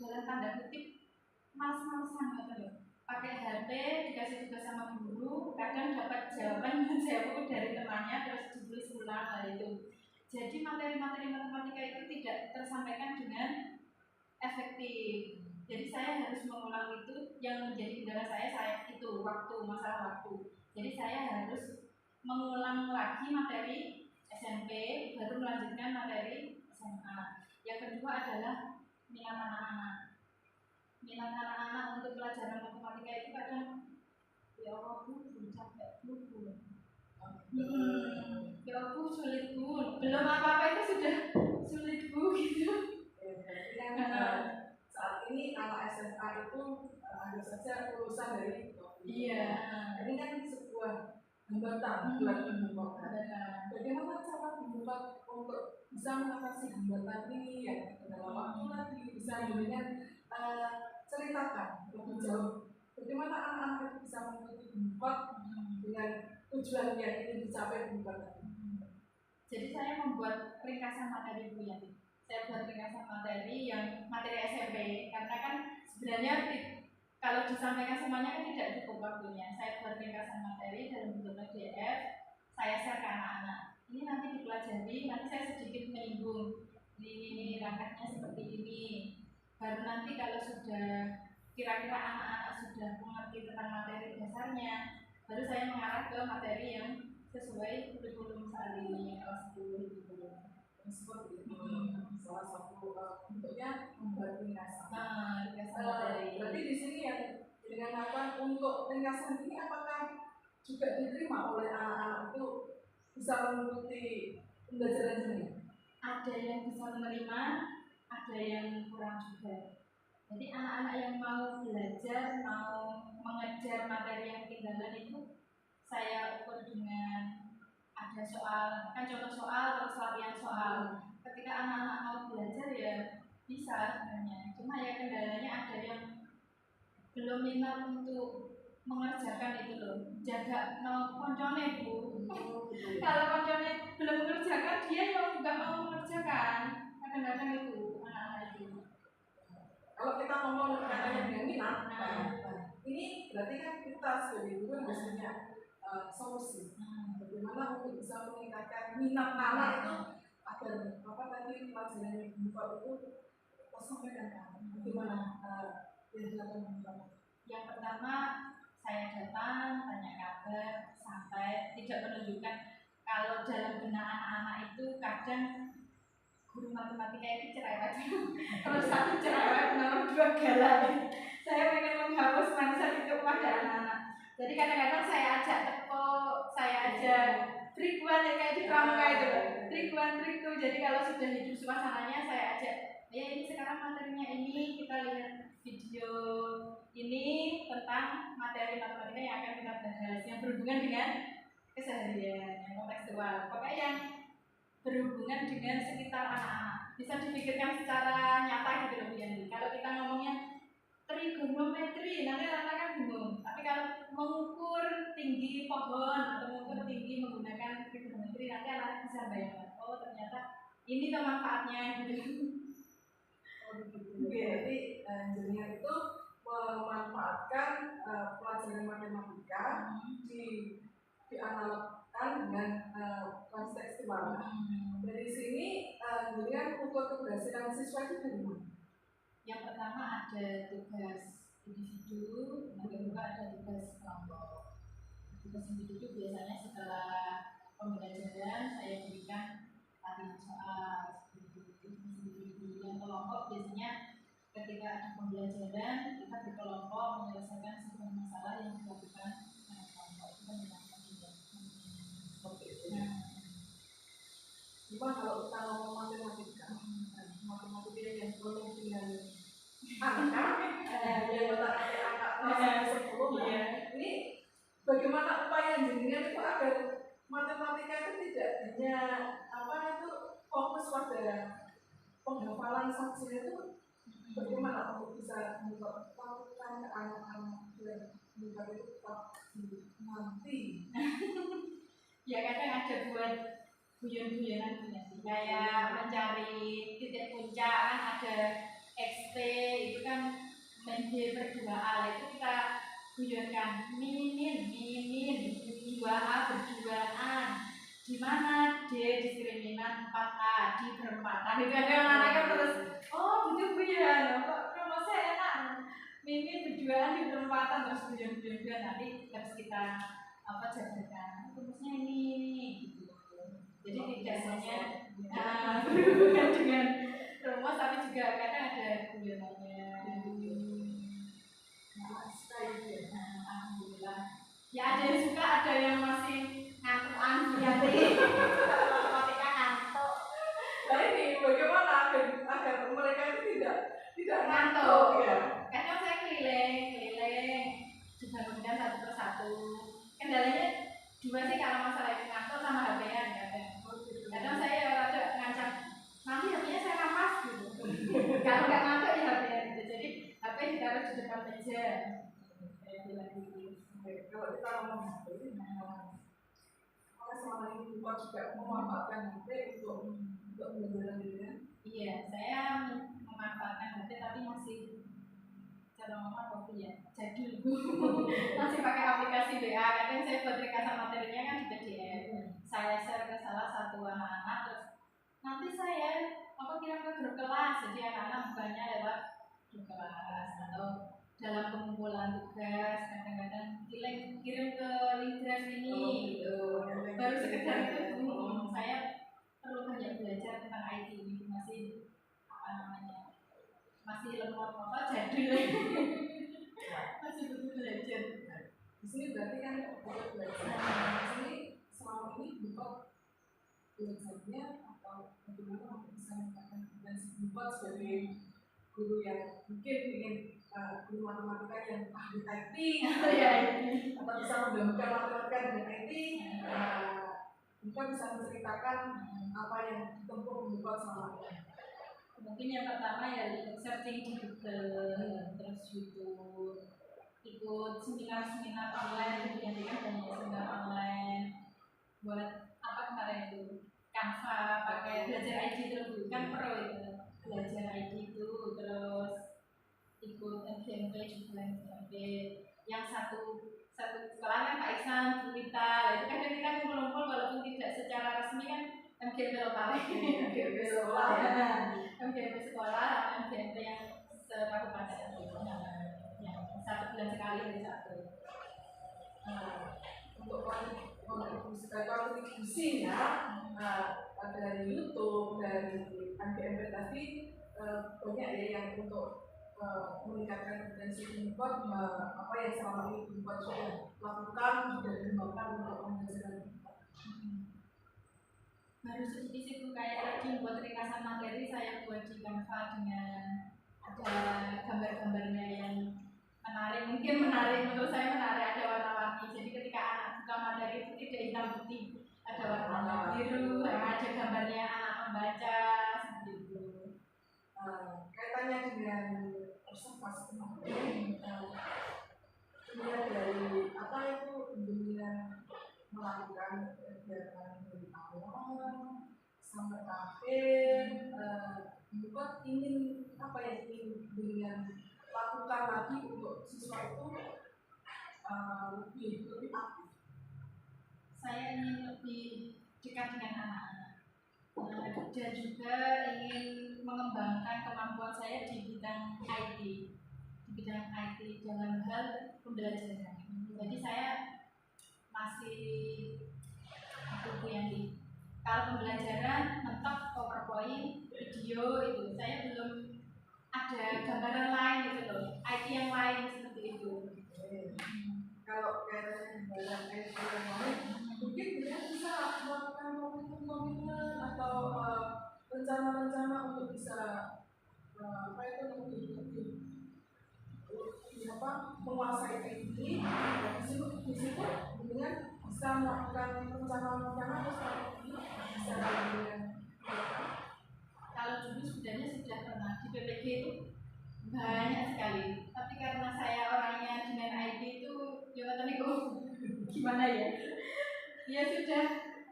dalam tanda kutip males-malesan gitu loh. Pakai HP, dikasih tugas sama guru, kadang dapat jawaban jawab dari temannya terus ditulis ulang lah itu. Jadi materi-materi matematika itu tidak tersampaikan dengan efektif. Jadi saya harus mengulang itu, yang menjadi kendala saya itu masalah waktu. Jadi saya harus mengulang lagi materi SMP, baru melanjutkan materi SMA. Yang kedua adalah minat anak-anak. Minat anak-anak untuk pelajaran matematika itu kadang ya Allah bu, capek bu. Ya Allah sulit bu, belum apa-apa itu sudah sulit bu gitu. Saat ini anak SMA itu ada saja lulusan dari COVID. Iya. Ini kan sebuah hambatan buat pembukaan. Bagaimana cara pembuat untuk bisa mengatasi hambatan ini yang dalam waktu nanti bisa dengan ceritakan lebih jauh bagaimana anak-anak itu bisa mengikuti pembuat dengan tujuan yang ingin dicapai pembuat. Jadi saya membuat ringkasan materi Bu ya. Saya buat ringkasan materi yang materi SMP karena kan sebenarnya kalau disampaikan semuanya kan tidak cukup waktunya. Saya buat ringkasan materi dalam bentuk PDF, saya share ke anak-anak. Ini nanti dipelajari, nanti saya sedikit menyinggung ini langkahnya seperti ini. Baru nanti kalau sudah kira-kira anak-anak sudah mengerti tentang materi dasarnya, baru saya mengarah ke materi yang sesuai kurikulum saat ini kelas 10 gitu. Seperti itu. Salah satu bentuknya membuat ringkasan. Ringkasan materi. Berarti di sini yang dengan apa untuk ringkasan ini apakah juga diterima oleh anak-anak itu bisa mengikuti pembelajaran sendiri? Ada yang bisa menerima, ada yang kurang juga. Jadi anak-anak yang mau belajar, mau mengejar materi yang ketinggalan itu saya ukur dengan ada soal, kan contoh soal terus latihan soal. Ketika anak-anak mau belajar ya bisa sebenarnya. Cuma ya kendalanya ada yang belum minat untuk mengerjakan itu loh. Jaga no koncone Bu. Kalau koncone belum mengerjakan dia yang nggak mau mengerjakan. Kadang-kadang itu anak-anak itu. Kalau kita ngomong katanya dengan minat, ini berarti kan kita sebagai guru harus punya solusi. Bagaimana untuk bisa meningkatkan minat anak itu agar apa tadi pelajaran yang dibuka itu tersampaikan ke anak. Bagaimana yang dilakukan? Yang pertama saya datang, tanya kabar, sampai tidak menunjukkan kalau dalam benak anak-anak itu kadang guru matematika itu cerewet. Terus satu cerewet, nomor 2 galak. Saya pengen menghapus mindset itu pada anak-anak. Jadi kadang-kadang saya ajak teko, saya ajak trikuan ya kayak di pramuka itu, trikuan trik tuh. Jadi kalau sudah hidup suasananya saya ajak, ya ini sekarang materinya ini kita lihat video ini tentang materi matematika yang akan kita bahas yang berhubungan dengan keseharian, yang kontekstual. Pokoknya yang berhubungan dengan sekitar anak-anak bisa dipikirkan secara nyata gitu loh Yanti. Kalau kita ngomongnya trigonometri nanti anak-anak kan bingung. Tapi kalau mengukur tinggi pohon atau mengukur tinggi menggunakan trigonometri nanti anak-anak bisa bayangkan. Oh ternyata ini tuh manfaatnya gitu. Jadi jadinya itu memanfaatkan pelajaran matematika dianalogkan dengan kontekstual. Dari sini dengan ukur keberhasilan siswa itu dari mana? Yang pertama ada tugas individu, yang kedua ada tugas kelompok. Tugas individu biasanya setelah pembelajaran saya berikan latihan soal. Yang kelompok biasanya ketika ada pembelajaran kita berkelompok menyelesaikan sebuah masalah yang dilakukan oleh kelompok. Itu menyenangkan juga. Cuma kalau kita ngomong matematika yang penuh dengan angka, yang letaknya angka 0 sampai 10, ini bagaimana penghafalan saksinya itu bagaimana untuk bisa melakukan ke anak-anak yang bukan itu tetap nanti. Ya kadang ada buat guyon-guyonan sih, kayak mencari titik puncak kan ada XT itu kan main D per 2A itu kita guyonkan mimin 2A berduaan di mana D diskriminan 4A di perempatan itu ada anak-anak kan terus oh gitu ya kok saya enak mimin berduaan di perempatan terus guyon-guyon nanti harus kita jabarkan rumusnya ini gitu. Jadi tidak hanya berhubungan dengan rumus tapi juga kadang ada guyonannya. Alhamdulillah. Ya ada yang suka, ada yang masih ngantukan berarti. Ketika ngantuk. Nah ini bagaimana agar mereka itu tidak Ngantuk. ya? Kadang saya keliling dibangunkan satu persatu. Kendalanya dua sih kalau masalah itu ngantuk sama HP-nya kadang saya ada ngancam nanti HP-nya saya rampas gitu. Kalau nggak ngantuk ya HP-nya gitu. Jadi HP ditaruh di depan meja. Saya bilang gitu. Kalau kita ngomong HP, apakah selama ini bukan juga memanfaatkan HP untuk belajar dirinya? Iya, saya memanfaatkan HP tapi masih cara ngomong kopi ya jadi masih pakai aplikasi WA kadang saya buat ringkasan materinya kan di PDF saya share ke salah satu anak-anak terus nanti saya kirim ke grup kelas jadi anak-anak bukannya lewat grup kelas atau dalam pengumpulan tugas kadang-kadang kirim ke link drive ini gitu baru sekedar itu saya perlu banyak belajar tentang IT ini masih masih lemot jadul masih butuh belajar. Di sini berarti kan butuh belajar. Di sini selama ini butuh belajarnya atau bagaimana untuk bisa menggunakan dan buat sebagai guru yang mungkin ingin guru matematika yang ahli IT atau bisa menggabungkan matematika dengan IT, kita bisa menceritakan apa yang ditempuh membuat selama ini. Mungkin yang pertama ya searching di Google, terus YouTube, ikut seminar-seminar online, yang banyak seminar online. Buat apa kemarin itu? Canva, pakai belajar IT terus kan pro itu, belajar IT itu terus ikut FGMP juga FGMP. Yang satu sekolah kan Pak Iksan, Bu Rita, itu kadang kita ngumpul-ngumpul walaupun tidak secara resmi kan. MGMP lokal, MGMP sekolah, MGMP sekolah, MGMP yang sekabupaten yang 1 bulan sekali dari satu. Untuk kontribusinya dari YouTube, dari MGMP tadi banyak ya yang untuk meningkatkan kompetensi import apa yang selama ini import sudah lakukan sudah dikembangkan untuk mengajarkan. Baru sedikit itu kayak tadi buat ringkasan materi saya buat di Canva dengan ada gambar-gambarnya yang menarik, mungkin menarik menurut saya menarik ada warna-warni. Jadi ketika anak buka materi itu tidak hitam putih, ada warna biru, ada gambarnya anak membaca seperti itu. Kaitannya dengan observasi kemudian dari apa itu dengan melakukan kegiatan dari awal sampai akhir, juga ingin apa yang ingin dengan lakukan lagi untuk siswa itu lebih aktif. Saya ingin lebih dekat dengan anak-anak dan juga ingin mengembangkan kemampuan saya di bidang IT, dalam hal pembelajaran. Jadi saya masih buku yang di kalau pembelajaran mentok PowerPoint, video itu saya belum ada gambaran lain gitu loh, IT yang lain seperti itu. Kalau kaitannya dengan IT yang lain, mungkin kita bisa melakukan komitmen atau rencana-rencana untuk bisa apa itu menguasai IT ini. Di situ dengan bisa melakukan rencana-rencana atau strategi bisa dengan kalau dulu sebenarnya sudah pernah di PPG itu banyak sekali. Tapi karena saya orangnya dengan ID itu gimana ya? Ya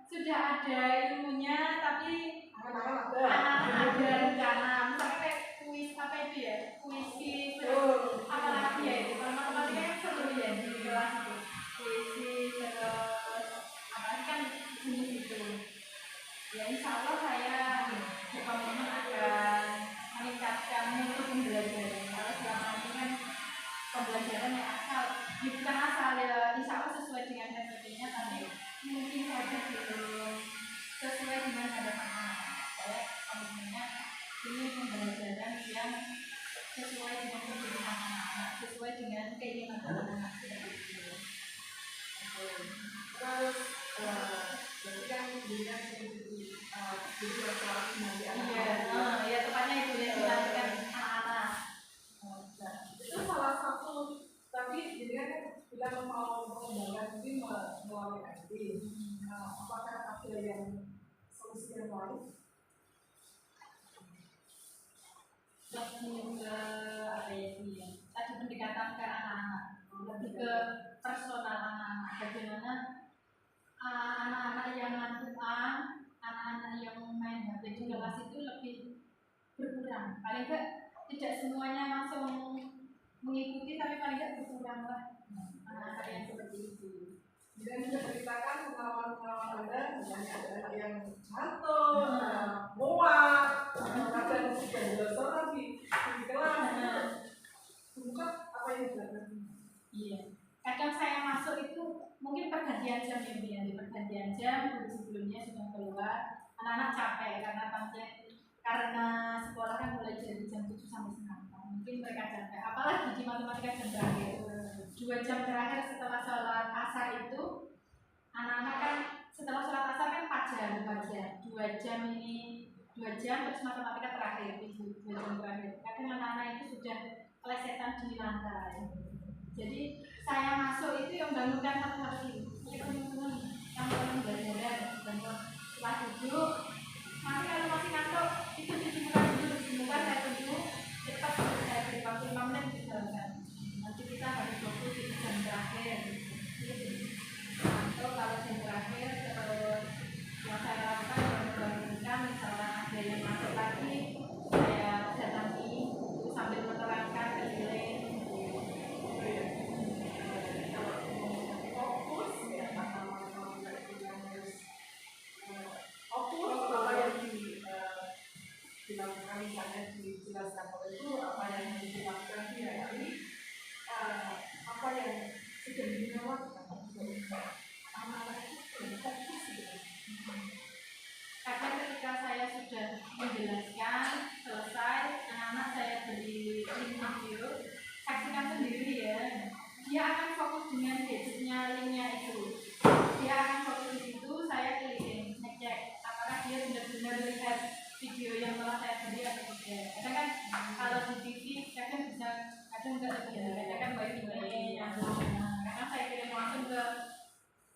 sudah ada ilmunya, tapi anak-anak ada rencana. Misalnya kayak kuis apa itu ya? Puisi, terus apa lagi ya itu? Kalau matematika kan seru ya di kelas itu. Puisi, terus apa kan jenis itu. Ya insya Allah saya berkomitmen akan meningkatkan mutu pembelajaran. Kalau selama ini kan pembelajaran yang asal, bukan asal ya, insya Allah sesuai dengan SOP-nya, tapi mungkin saja belum sesuai dengan harapan anak. Saya komitmennya ini pembelajaran yang sesuai dengan kebutuhan anak-anak, sesuai dengan keinginan anak-anak. Terus berarti kan dengan tujuan selalu nanti anak-anak. Iya, tepatnya itu yang dilakukan anak-anak. Itu salah satu, tapi jadi kan bilang mau mengembangkan ini melalui ID. Apakah ada yang solusi yang lain? Lebih ke apa ya sih ya? Tadi pendekatan ke anak-anak, lebih ke personal anak-anak. Bagaimana anak-anak yang ngantuan, anak-anak yang main HP di kelas itu lebih berkurang. Paling enggak tidak semuanya langsung mengikuti, tapi paling enggak berkurang lah anak-anak yang seperti itu. Dan bisa ceritakan pengalaman-pengalaman Anda, misalnya ada anak yang ngantuk, muak, kadang belajar di kelas. Bukan apa yang dilakukan? Iya. Kadang saya masuk itu mungkin pergantian jam ya, di pergantian jam sebelumnya sudah keluar, anak-anak capek karena sekolah kan mulai dari jam 7 sampai setengah 4. Mungkin mereka capek, apalagi di matematika jam terakhir. 2 jam terakhir setelah sholat asar itu, anak-anak kan setelah sholat asar kan 4 jam, 2 jam ini 2 jam terus matematika terakhir itu 2 jam terakhir. Kadang anak-anak itu sudah kelesetan di lantai. Jadi saya masuk itu yang bangunkan satu-satu. Teman-teman yang belajar bangun setelah duduk. Kalau masih ngantuk itu cuci muka dulu, saya tunggu cepat saya beri waktu 5 menit dijalankan. Nanti kita harus fokus di jam terakhir. Atau kalau jam terakhir terus yang saya lakukan membangunkan, misalnya ada yang masuk lagi, saya datangi sambil menerangkan keliling. Dilakukan misalnya dijelaskan oleh itu apa yang harus dilakukan dia ini apa yang sudah dilakukan anak-anak itu fokus gitu. Kadang ketika saya sudah menjelaskan selesai, anak-anak saya beri link video, saksikan sendiri ya. Dia akan fokus dengan gadgetnya, linknya itu. Dia akan fokus di situ, saya keliling, ngecek apakah dia benar-benar melihat video yang telah saya beri atau tidak. Kadang kan kalau di TV kadang bisa, kadang enggak ada, kadang kan baik ini nyambung. Kadang saya kirim langsung ke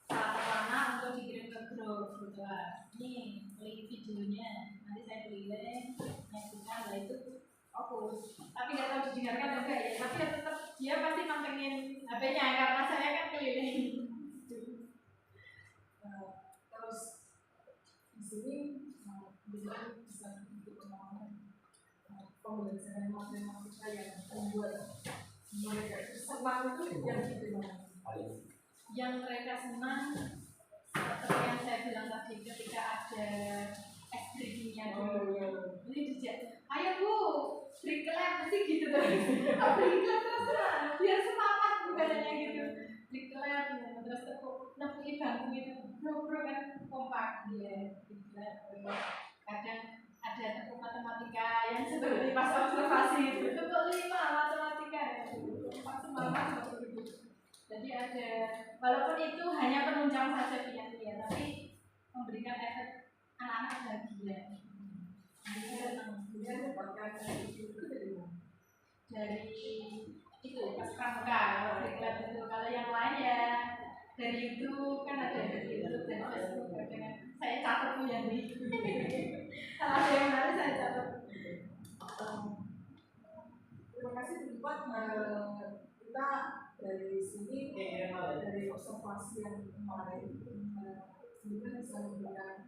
salah satu anak untuk dikirim ke grup gitu lah. Ini link videonya, nanti saya keliling, nyaksikan lah itu fokus. Tapi nggak tahu didengarkan atau enggak ya. Tapi ya tetap dia pasti mantengin HP-nya karena saya kan keliling. Terus di sini bisa untuk pengalaman pembelajaran matematika yang membuat mereka itu senang itu yang gimana? Yang mereka senang seperti yang saya bilang tadi, ketika ada SDG-nya dulu. Ini dijak, ayo bu, break lab mesti gitu tuh. Break lab terus biar semangat bukannya gitu. Break lab terus nepui bangku itu, bro kan kompak dia. Kadang ada tepuk matematika yang seperti pas observasi itu, tepuk 5 matematika ya, kompak semangat seperti itu. Jadi ada, walaupun itu hanya penunjang saja dia, tapi memberikan efek anak-anak bahagia. Dia mendapatkan itu dari itu pas pramuka, itu kalau yang lain ya dari YouTube kan ada dari YouTube, dari Facebook, dengan saya catat tuh yang di kalau ada yang lain saya catat. Buat kita dari sini dari observasi yang kemarin sebenarnya bisa memberikan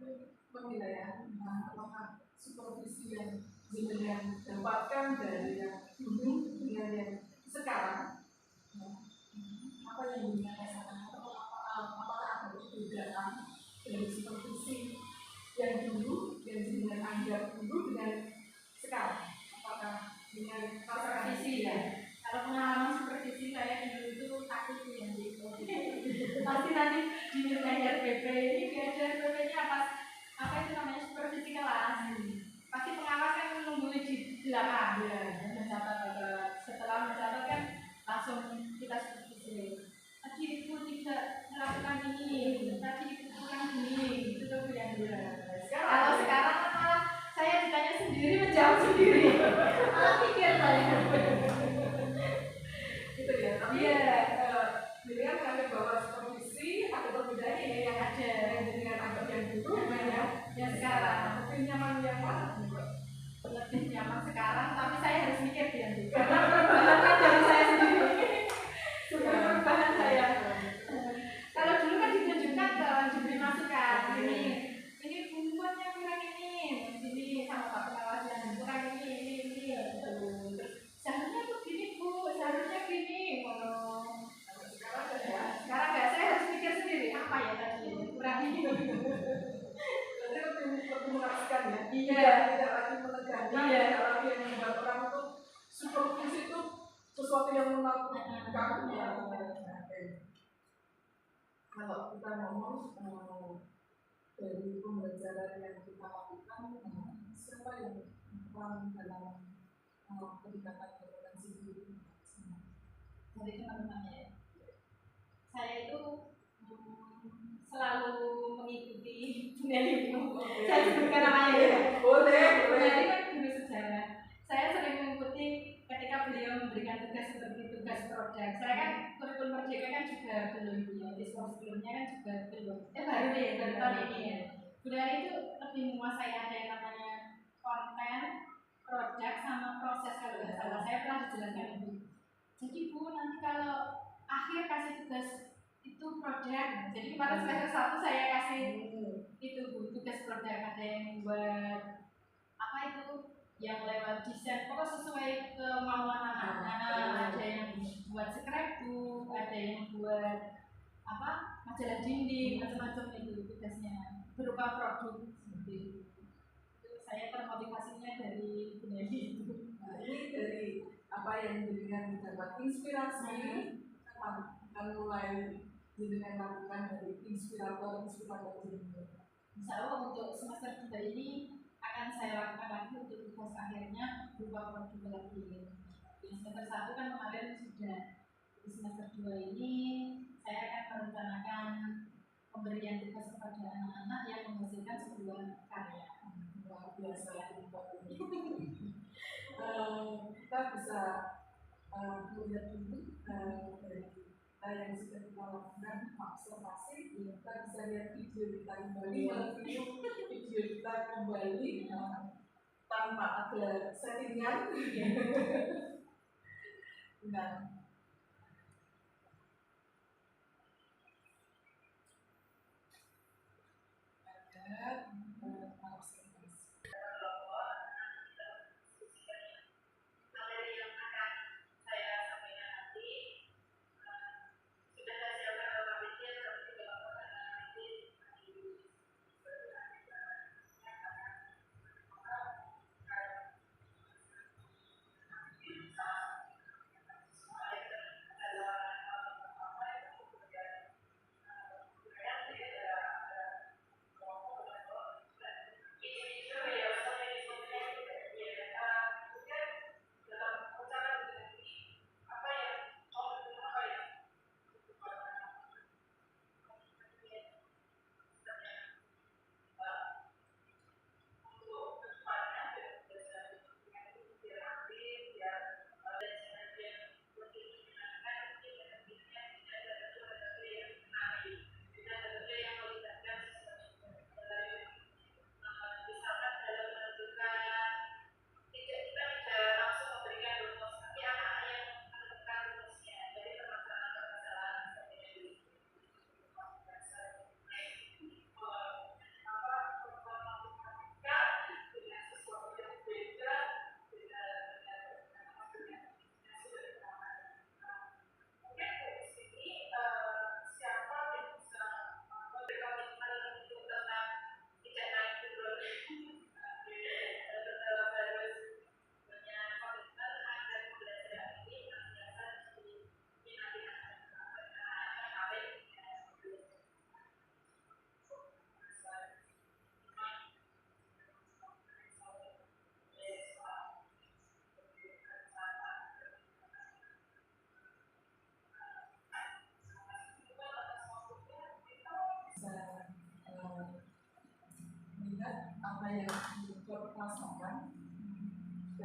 penilaian apakah supervisi yang jenengan dapatkan dari yang dulu dengan yang sekarang apa yang jenengan rasakan atau apakah ada perbedaan dari supervisi yang dulu yang jenengan anggap dulu dengan sekarang apakah dengan supervisi ya. Kalau pengalaman supervisi saya dulu itu takut tuh yang di pasti nanti di RPP ini diajar RPP-nya apa itu namanya supervisi kelas. Pasti pengawas kan menunggu di belakang ya, mencatat setelah mencatat kan langsung kita supervisi. Tadi ibu tidak melakukan ini, tadi ibu kurang ini, itu tuh yang dua. Kalau sekarang malah saya ditanya sendiri menjawab sendiri, malah pikir saya. gitu ya, tapi dengan menganggap bahwa supervisi ada perbedaan ini yang ada dengan anggap yang dulu yang sekarang lebih nyaman yang mana? lebih nyaman sekarang, tapi saya harus mikir dia karena perubahan kan dari saya sendiri. Sebuah perubahan saya. Kalau dulu kan ditunjukkan diberi masukan, ini bumbunya kurang ini sama Pak Pengawas yang kurang ini. Seharusnya begini Bu, seharusnya gini. Kalau sekarang nggak, saya harus pikir sendiri apa ya tadi kurang ini. Berarti lebih mengarahkan ya? Iya. Tidak lagi menegangkan, Iya. tidak lagi yang membuat orang itu supervisi itu sesuatu yang menakutkan ya. Kalau kita ngomong dari pembelajaran yang kita lakukan, siapa yang berperan dalam peningkatan kompetensi diri? Dari teman-teman ya. Saya itu selalu mengikuti Buneli. Saya sebutkan namanya ya. Boleh. Buneli kan guru sejarah. Saya sering mengikuti ketika beliau memberikan tugas seperti tugas produk. Saya kan kurikulum Merdeka kan juga belum ya. Diskusi sebelumnya kan juga belum. Baru deh, baru tahun ini ya. Buneli itu lebih menguasai ada yang namanya konten, produk, sama proses kalau nggak salah. Saya pernah dijelaskan itu. Jadi Bu, nanti kalau akhir kasih tugas itu produk. Jadi kemarin semester 1 saya kasih itu Bu, tugas produk. Ada yang buat apa itu, yang lewat desain, pokoknya sesuai kemauan anak-anak. Ada yang buat scrapbook, ada yang buat apa, majalah dinding, macam-macam itu tugasnya berupa produk seperti itu. Saya termotivasinya dari Buneli itu. Nah, ini dari apa yang dengan dapat inspirasi akan mulai dengan lakukan dari inspirator ini. Insya Allah untuk semester 2 ini akan saya lakukan lagi untuk tugas akhirnya berupa produk lagi. Di semester 1 kan kemarin sudah, di semester 2 ini saya akan merencanakan pemberian tugas kepada anak-anak yang menghasilkan sebuah karya. Luar biasa kita bisa melihat dulu dari kita yang sudah kita lakukan observasi, kita bisa lihat video kita kembali, video kita kembali tanpa ada settingan. Nah,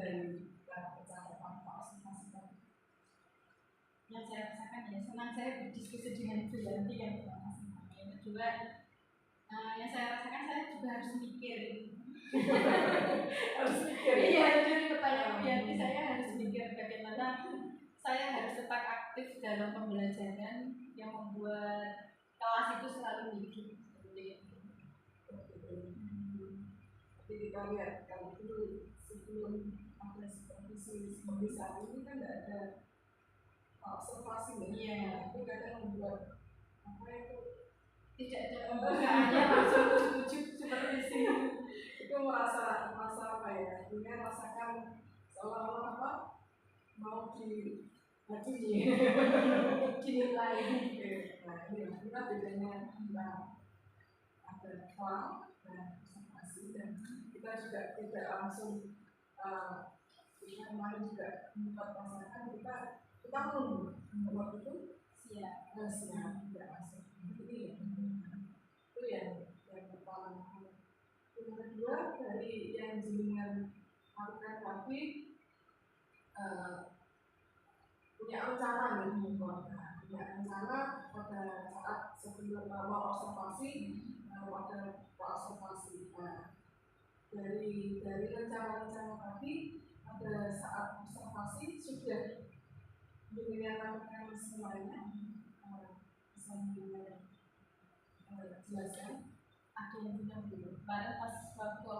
dari pencapaian observasi tadi? Yang saya rasakan ya senang saya berdiskusi dengan Bu Yanti yang pertama. Yang kedua yang saya rasakan saya juga harus mikir. Harus mikir. Iya, dari pertanyaan Bu Yanti saya harus mikir bagaimana saya harus tetap aktif dalam pembelajaran yang membuat kelas itu selalu hidup. Jadi kita lihat kalau dulu sebelum ada seperti saat ini kan tidak ada observasi ya. Iya. Itu kadang membuat apa itu Tidak ada pembukaannya langsung ujuk-ujuk supervisi. itu merasa apa ya? Artinya rasakan seolah-olah apa mau dinilai. Nah ini kita bedanya antara ada form dan observasi dan kita juga tidak langsung kita kemarin juga membuat masakan kita menunggu waktu itu Siap. tidak langsung ini itu yang pertama. Yang kedua dari yang jenengan lakukan tadi punya rencana ya, punya rencana pada saat sebelum mau observasi pada observasi. Nah, dari rencana-rencana tadi pada saat observasi sudah dengan lakukan semuanya bisa jelaskan. Ada yang bilang dulu. Kemarin pas waktu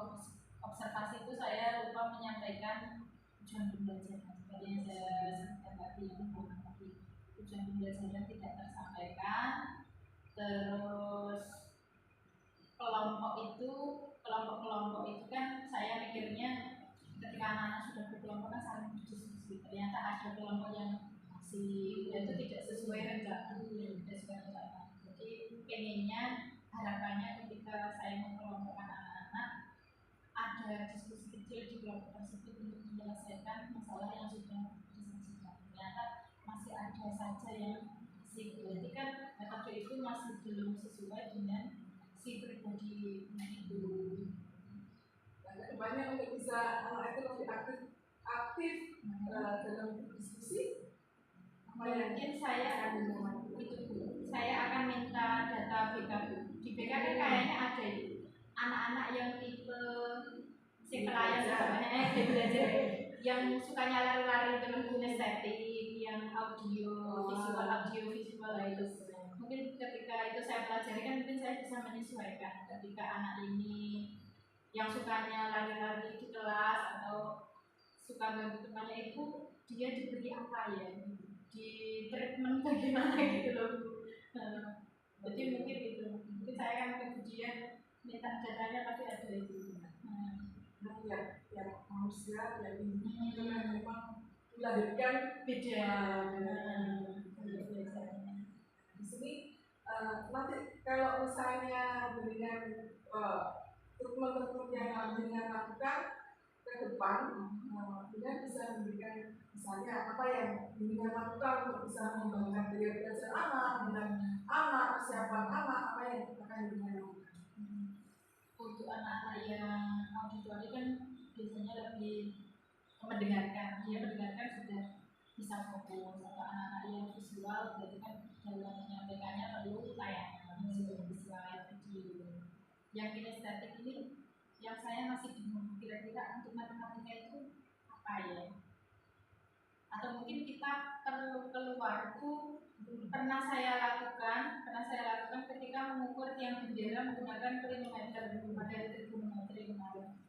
observasi itu saya lupa menyampaikan tujuan pembelajaran. Seperti yang saya sebutkan tadi, tujuan pembelajaran tidak tersampaikan. Terus kelompok itu kan saya mikirnya ketika anak-anak sudah berkelompok kan saling berdiskusi. Ternyata ada kelompok yang masih itu tidak sesuai rencana. Jadi pengennya harapannya ketika saya mengelompokkan anak-anak ada diskusi kecil di kelompok tersebut untuk menyelesaikan masalah yang sudah diselesaikan. Ternyata masih ada saja yang masih berarti kan metode itu masih belum sesuai dengan si pribadi itu. Banyak untuk bisa anak itu lebih aktif dalam diskusi. Mungkin saya akan minta data BK. Di BK kan kayaknya ada itu anak-anak yang tipe si pelayan belajar yang sukanya lari-lari dengan kinestetik, yang audio visual itu. Mungkin ketika itu saya pelajari kan mungkin saya bisa menyesuaikan ketika anak ini yang sukanya lari-lari di kelas atau suka bantu temannya itu dia diberi apa ya, di treatment bagaimana gitu loh. Jadi mungkin itu mungkin saya akan kemudian minta datanya pasti ada itu. yang manusia yang ini memang dilahirkan Beda. Di sini nanti kalau misalnya dengan teman-teman yang dengan lakukan ke depan, dengan bisa memberikan misalnya apa yang dengan lakukan untuk bisa mengembangkan daya belajar anak, dengan anak, persiapan anak, apa yang akan dengan lakukan. Untuk anak-anak yang auditori kan biasanya lebih mendengarkan, dia mendengarkan sudah bisa fokus. Atau anak-anak yang visual berarti kan dalam menyampaikannya perlu tayangan visual video. Yang kinestetik ini yang saya masih bingung kira-kira untuk matematika itu apa ya? Atau mungkin kita perlu keluar itu pernah saya lakukan ketika mengukur tiang bendera menggunakan trigonometer materi trigonometri kemarin.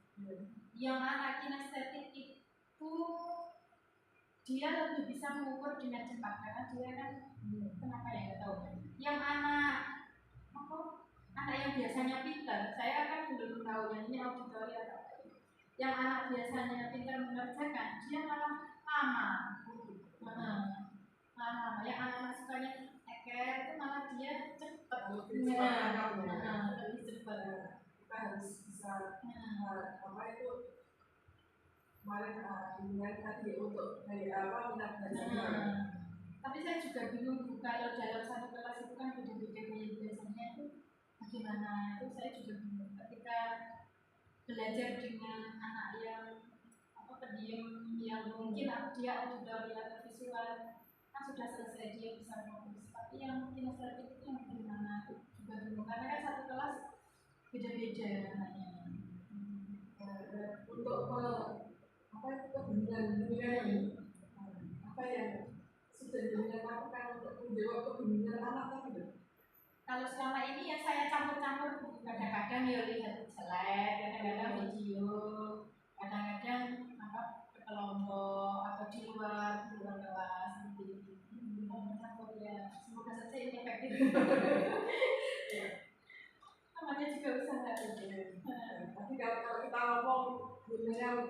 Yang anak kinestetik itu dia lebih bisa mengukur dengan cepat karena dia kan kenapa ya nggak tahu. Yang anak yang biasanya pintar, saya kan belum tahu yang ini auditori atau apa. Yang anak biasanya pintar mengerjakan dia malah lama. Yang anak-anak sukanya eker itu malah dia cepat. Lebih cepat. Kita harus bisa apa itu kemarin dengan tadi untuk dari awal minat belajarnya. Tapi saya juga bingung kalau dalam satu kelas itu kan beda-beda gaya belajarnya itu bagaimana, itu saya juga bingung ketika belajar dengan anak yang pendiam yang mungkin dia auditori atau visual kan sudah selesai dia bisa fokus, tapi yang kinestetik itu yang gimana juga bingung karena kan satu kelas beda-beda anaknya. Untuk apa itu kebimbingan ini apa yang sudah dilakukan untuk menjawab kebimbingan anak tadi? Kalau selama ini ya saya campur-campur, kadang-kadang ya lihat slide, kadang-kadang video, kadang-kadang apa kelompok atau di luar kelas seperti itu. Campur ya, semoga saja ini efektif. Namanya juga usaha itu. Tapi kalau kita ngomong dengan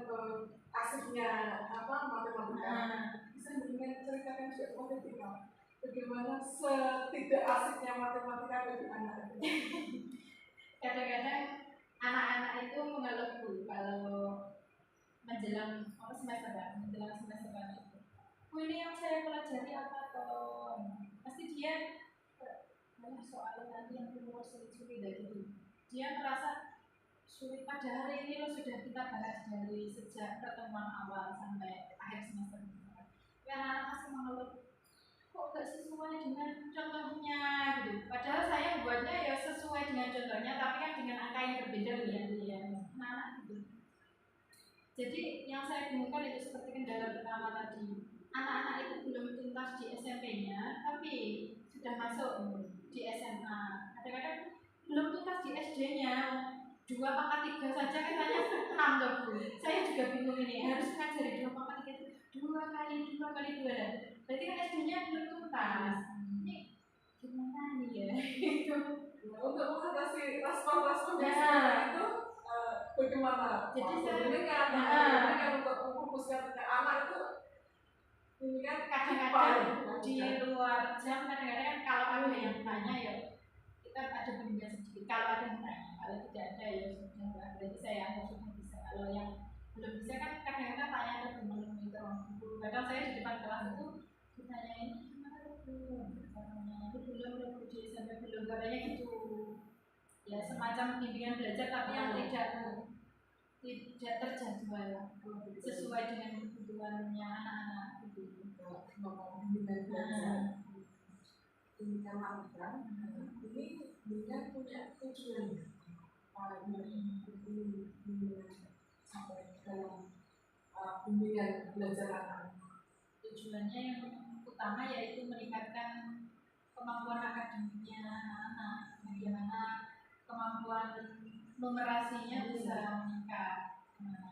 asiknya apa matematika, bisa mendingan ceritakan juga matematika. Bagaimana setidak asiknya matematika bagi anak itu? Kadang-kadang anak-anak itu mengeluhku kalau menjelang semester itu. Ini yang saya pelajari apa toh? Pasti dia soal nanti yang rumah sulit-sulit gitu. Dia merasa sulit pada hari ini lo sudah kita bahas dari sejak pertemuan awal sampai akhir semester. Ya anak-anak masih mengeluh kok gak sesuai dengan contohnya gitu. Padahal saya buatnya ya sesuai dengan contohnya, tapi kan dengan angka yang berbeda ya, anak-anak gitu. Jadi yang saya bingungkan itu seperti kendala pertama tadi, anak-anak itu belum tuntas di SMP-nya, tapi sudah masuk di SMA. Kadang-kadang belum tuntas di SD-nya, 2 pangkat 3 saja katanya 6 loh Bu. Saya juga bingung ini, harus ngajari 2 pangkat 3 itu 2 kali 2. Berarti kan SD-nya belum tuntas. Ini gimana nih ya? Untuk mengatasi respon-respon itu bagaimana? Jadi ini kan untuk memfokuskan ke anak itu ini kan kadang-kadang di luar jam, kadang-kadang kalau ada yang tanya ya kita ada bimbingan sedikit. Kalau ada yang tanya, kalau tidak ada ya sudah, berarti saya anggap sudah bisa. Kalau yang belum bisa kan kadang-kadang tanya ke teman-teman itu. Kadang saya di depan kelas itu ditanyain gimana itu belum sampai belum katanya gitu. Ya semacam bimbingan belajar tapi yang tidak terjadwal sesuai dengan kebutuhannya anak-anak gitu. bimbingan belajar ini karena ini bimbingan punya tujuan bimbingan sampai dalam bimbingan belajar anak. Tujuannya yang utama yaitu meningkatkan kemampuan akademiknya anak-anak, bagaimana kemampuan numerasinya bisa meningkat.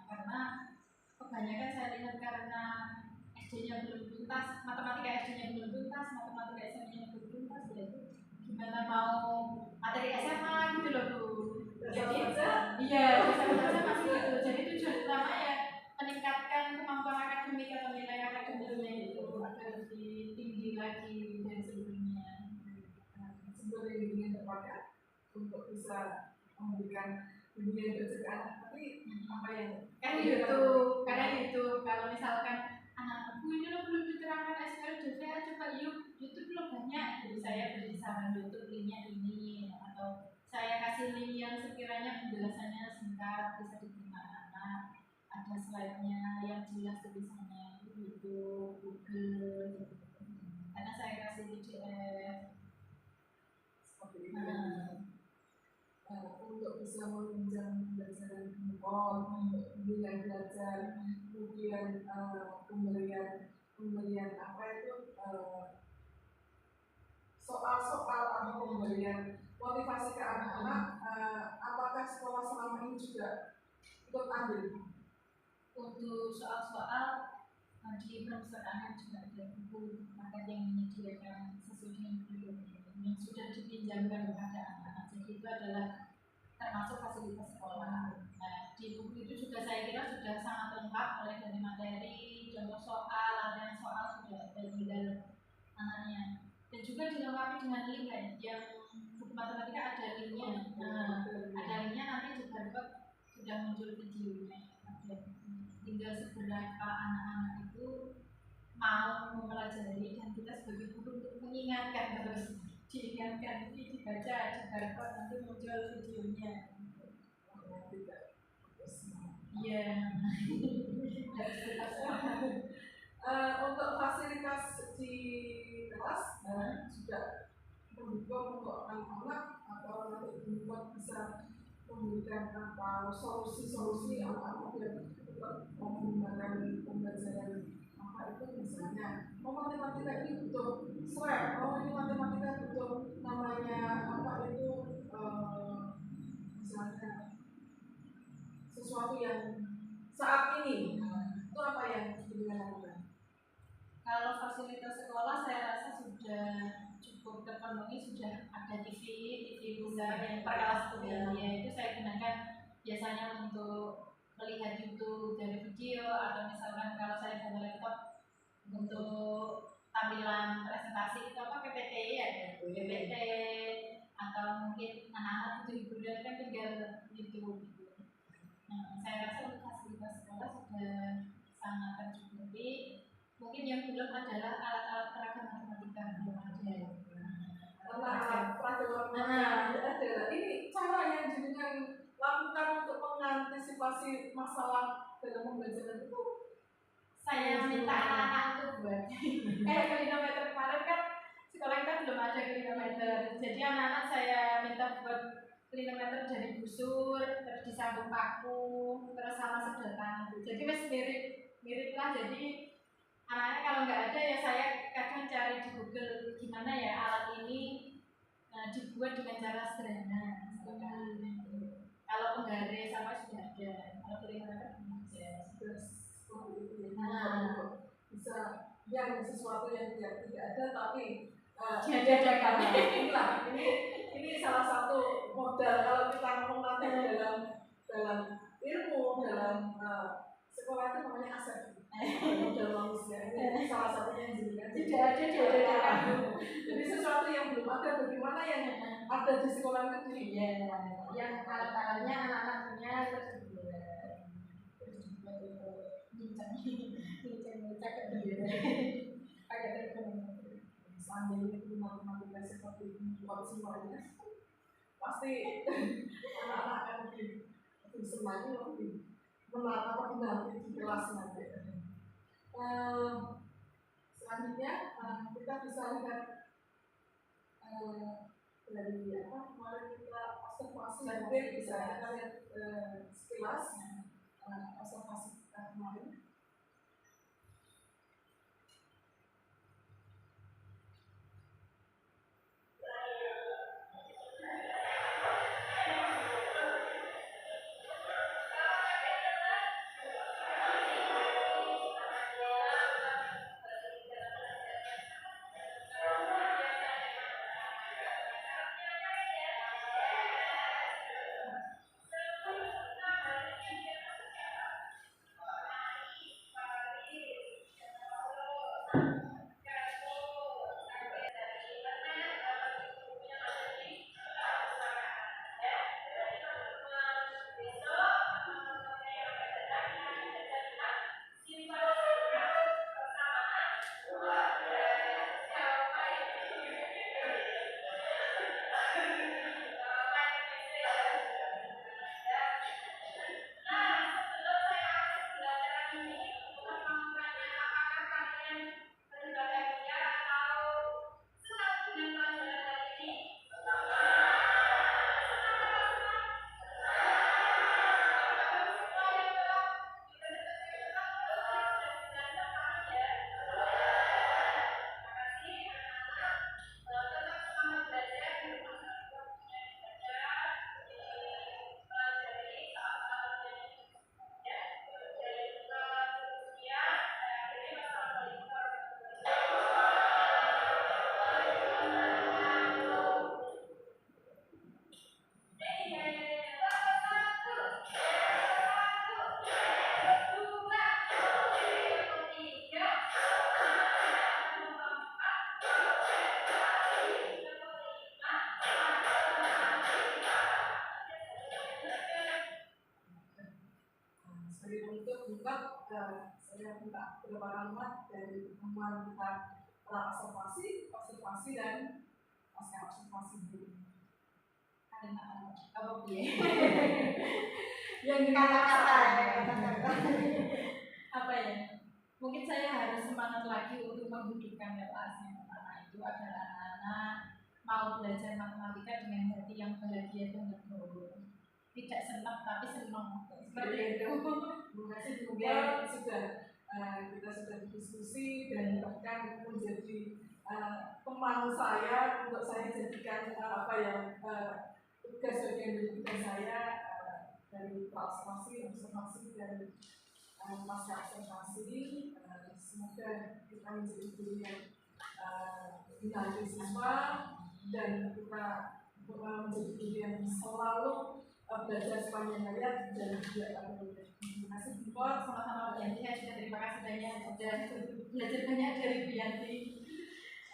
Karena kebanyakan saya lihat karena SD-nya belum tuntas, matematika SD-nya belum tuntas, matematika SMA-nya belum tuntas, ya gimana mau materi SMA gitu loh Bu. Jadi iya, saja masih gitu. Jadi tujuan utama ya meningkatkan kemampuan akademik atau nilai akademiknya itu agar lebih tinggi lagi dari sebelumnya. Sebenarnya bimbingan terpakai untuk bisa memberikan bimbingan belajar anak, tapi apa yang karena itu kalau misalkan anak-anakku ini lo belum diterangkan SQL DVA, coba YouTube lo banyak, jadi saya beri saran YouTube linknya ini, atau saya kasih link yang sekiranya penjelasannya singkat bisa diterima anak, ada slide-nya yang jelas tulisannya itu Google, karena saya kasih PDF seperti itu. Untuk bisa menunjang pembelajaran handphone, untuk bimbingan belajar, kemudian pemberian apa itu soal-soal atau pemberian motivasi ke anak-anak, apakah sekolah selama ini juga ikut ambil? Untuk soal-soal di perpustakaan juga ada buku paket yang menyediakan sesuai dengan kurikulum yang sudah dipinjamkan kepada anak-anak. Jadi itu adalah termasuk fasilitas sekolah. Nah, di buku itu juga saya kira sudah sangat lengkap, mulai dari materi, contoh soal, latihan soal sudah ada di dalam anaknya. Dan juga dilengkapi dengan link yang buku matematika ada linknya. Ada linknya nanti di barcode sudah muncul videonya. Tinggal seberapa anak-anak itu mau mempelajari dan kita sebagai guru untuk mengingatkan terus diingatkan, ini dibaca, di barcode nanti muncul videonya. Iya. Untuk fasilitas di kelas juga mendukung untuk anak-anak atau nanti membuat bisa memberikan apa solusi-solusi anak-anak yang menggunakan pembelajaran apa itu misalnya matematika ini butuh swab, ini matematika butuh namanya apa itu misalnya sesuatu yang saat ini itu apa yang kita lakukan? Kalau fasilitas sekolah saya rasa sudah cukup terpenuhi, sudah ada TV besar yang per kelas ya, itu saya gunakan biasanya untuk melihat YouTube dari video, atau misalkan kalau saya bawa laptop untuk tampilan presentasi itu apa PPT ya, PPT atau mungkin anak-anak butuh hiburan kan tinggal YouTube gitu. Nah, saya rasa untuk fasilitas sekolah sudah sangat tercukupi. Mungkin yang belum adalah alat-alat peraga matematika belum ada. Karena pelajaran ada. Ini cara yang jenengan lakukan untuk mengantisipasi masalah dalam pembelajaran itu. Saya minta anak-anak untuk buat klinometer kemarin kan sekolah kita belum ada klinometer. Jadi anak-anak saya minta buat klinometer dari busur, terus disambung paku, terus sama sedotan. Jadi mirip lah. Jadi anak-anak kalau nggak ada ya saya kadang cari di Google gimana ya alat ini dibuat dengan cara sederhana. Kalau penggaris sama sudah ada, kalau klinometer bisa yang sesuatu yang tidak ada tapi diadakan. Inilah ini salah satu modal kalau kita ngomong nanti dalam ilmu dalam sekolah itu namanya aset modal manusia. Ini salah satunya yang tidak ada diadakan. Jadi sesuatu yang belum ada, bagaimana yang ada di sekolah negeri yang alat-alatnya anak-anak punya terus pakai trigonometri sambil itu matematika seperti membuat semuanya pasti anak-anak akan lebih senang, lebih menanti di kelas nanti. Selanjutnya kita bisa lihat dari apa kemarin kita observasi mungkin bisa kita lihat sekilas observasi kita kemarin. Saya minta beberapa kalimat dari teman kita observasi dan pasca observasi dulu. apa yang kata-kata kata-kata. apa ya, mungkin saya harus semangat lagi untuk menghidupkan kelas yang pertama itu adalah anak-anak mau belajar matematika dengan hati yang bahagia dan legowo, tidak senang tapi senang seperti itu. Terima kasih, semoga kita sudah berdiskusi dan bahkan menjadi teman saya untuk saya jadikan tugas bagian dari tugas saya dari observasi dan pasca observasi. Semoga kita menjadi guru yang dinanti siswa dan kita menjadi guru yang selalu belajar sepanjang hayat dan tidak akan berhenti. Terima kasih Bukor, Sama-sama Bu Yanti, saya juga terima kasih banyak sudah belajar banyak dari Bu Yanti.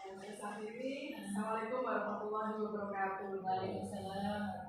Saya Safiri. Assalamualaikum warahmatullahi wabarakatuh. Waalaikumsalam.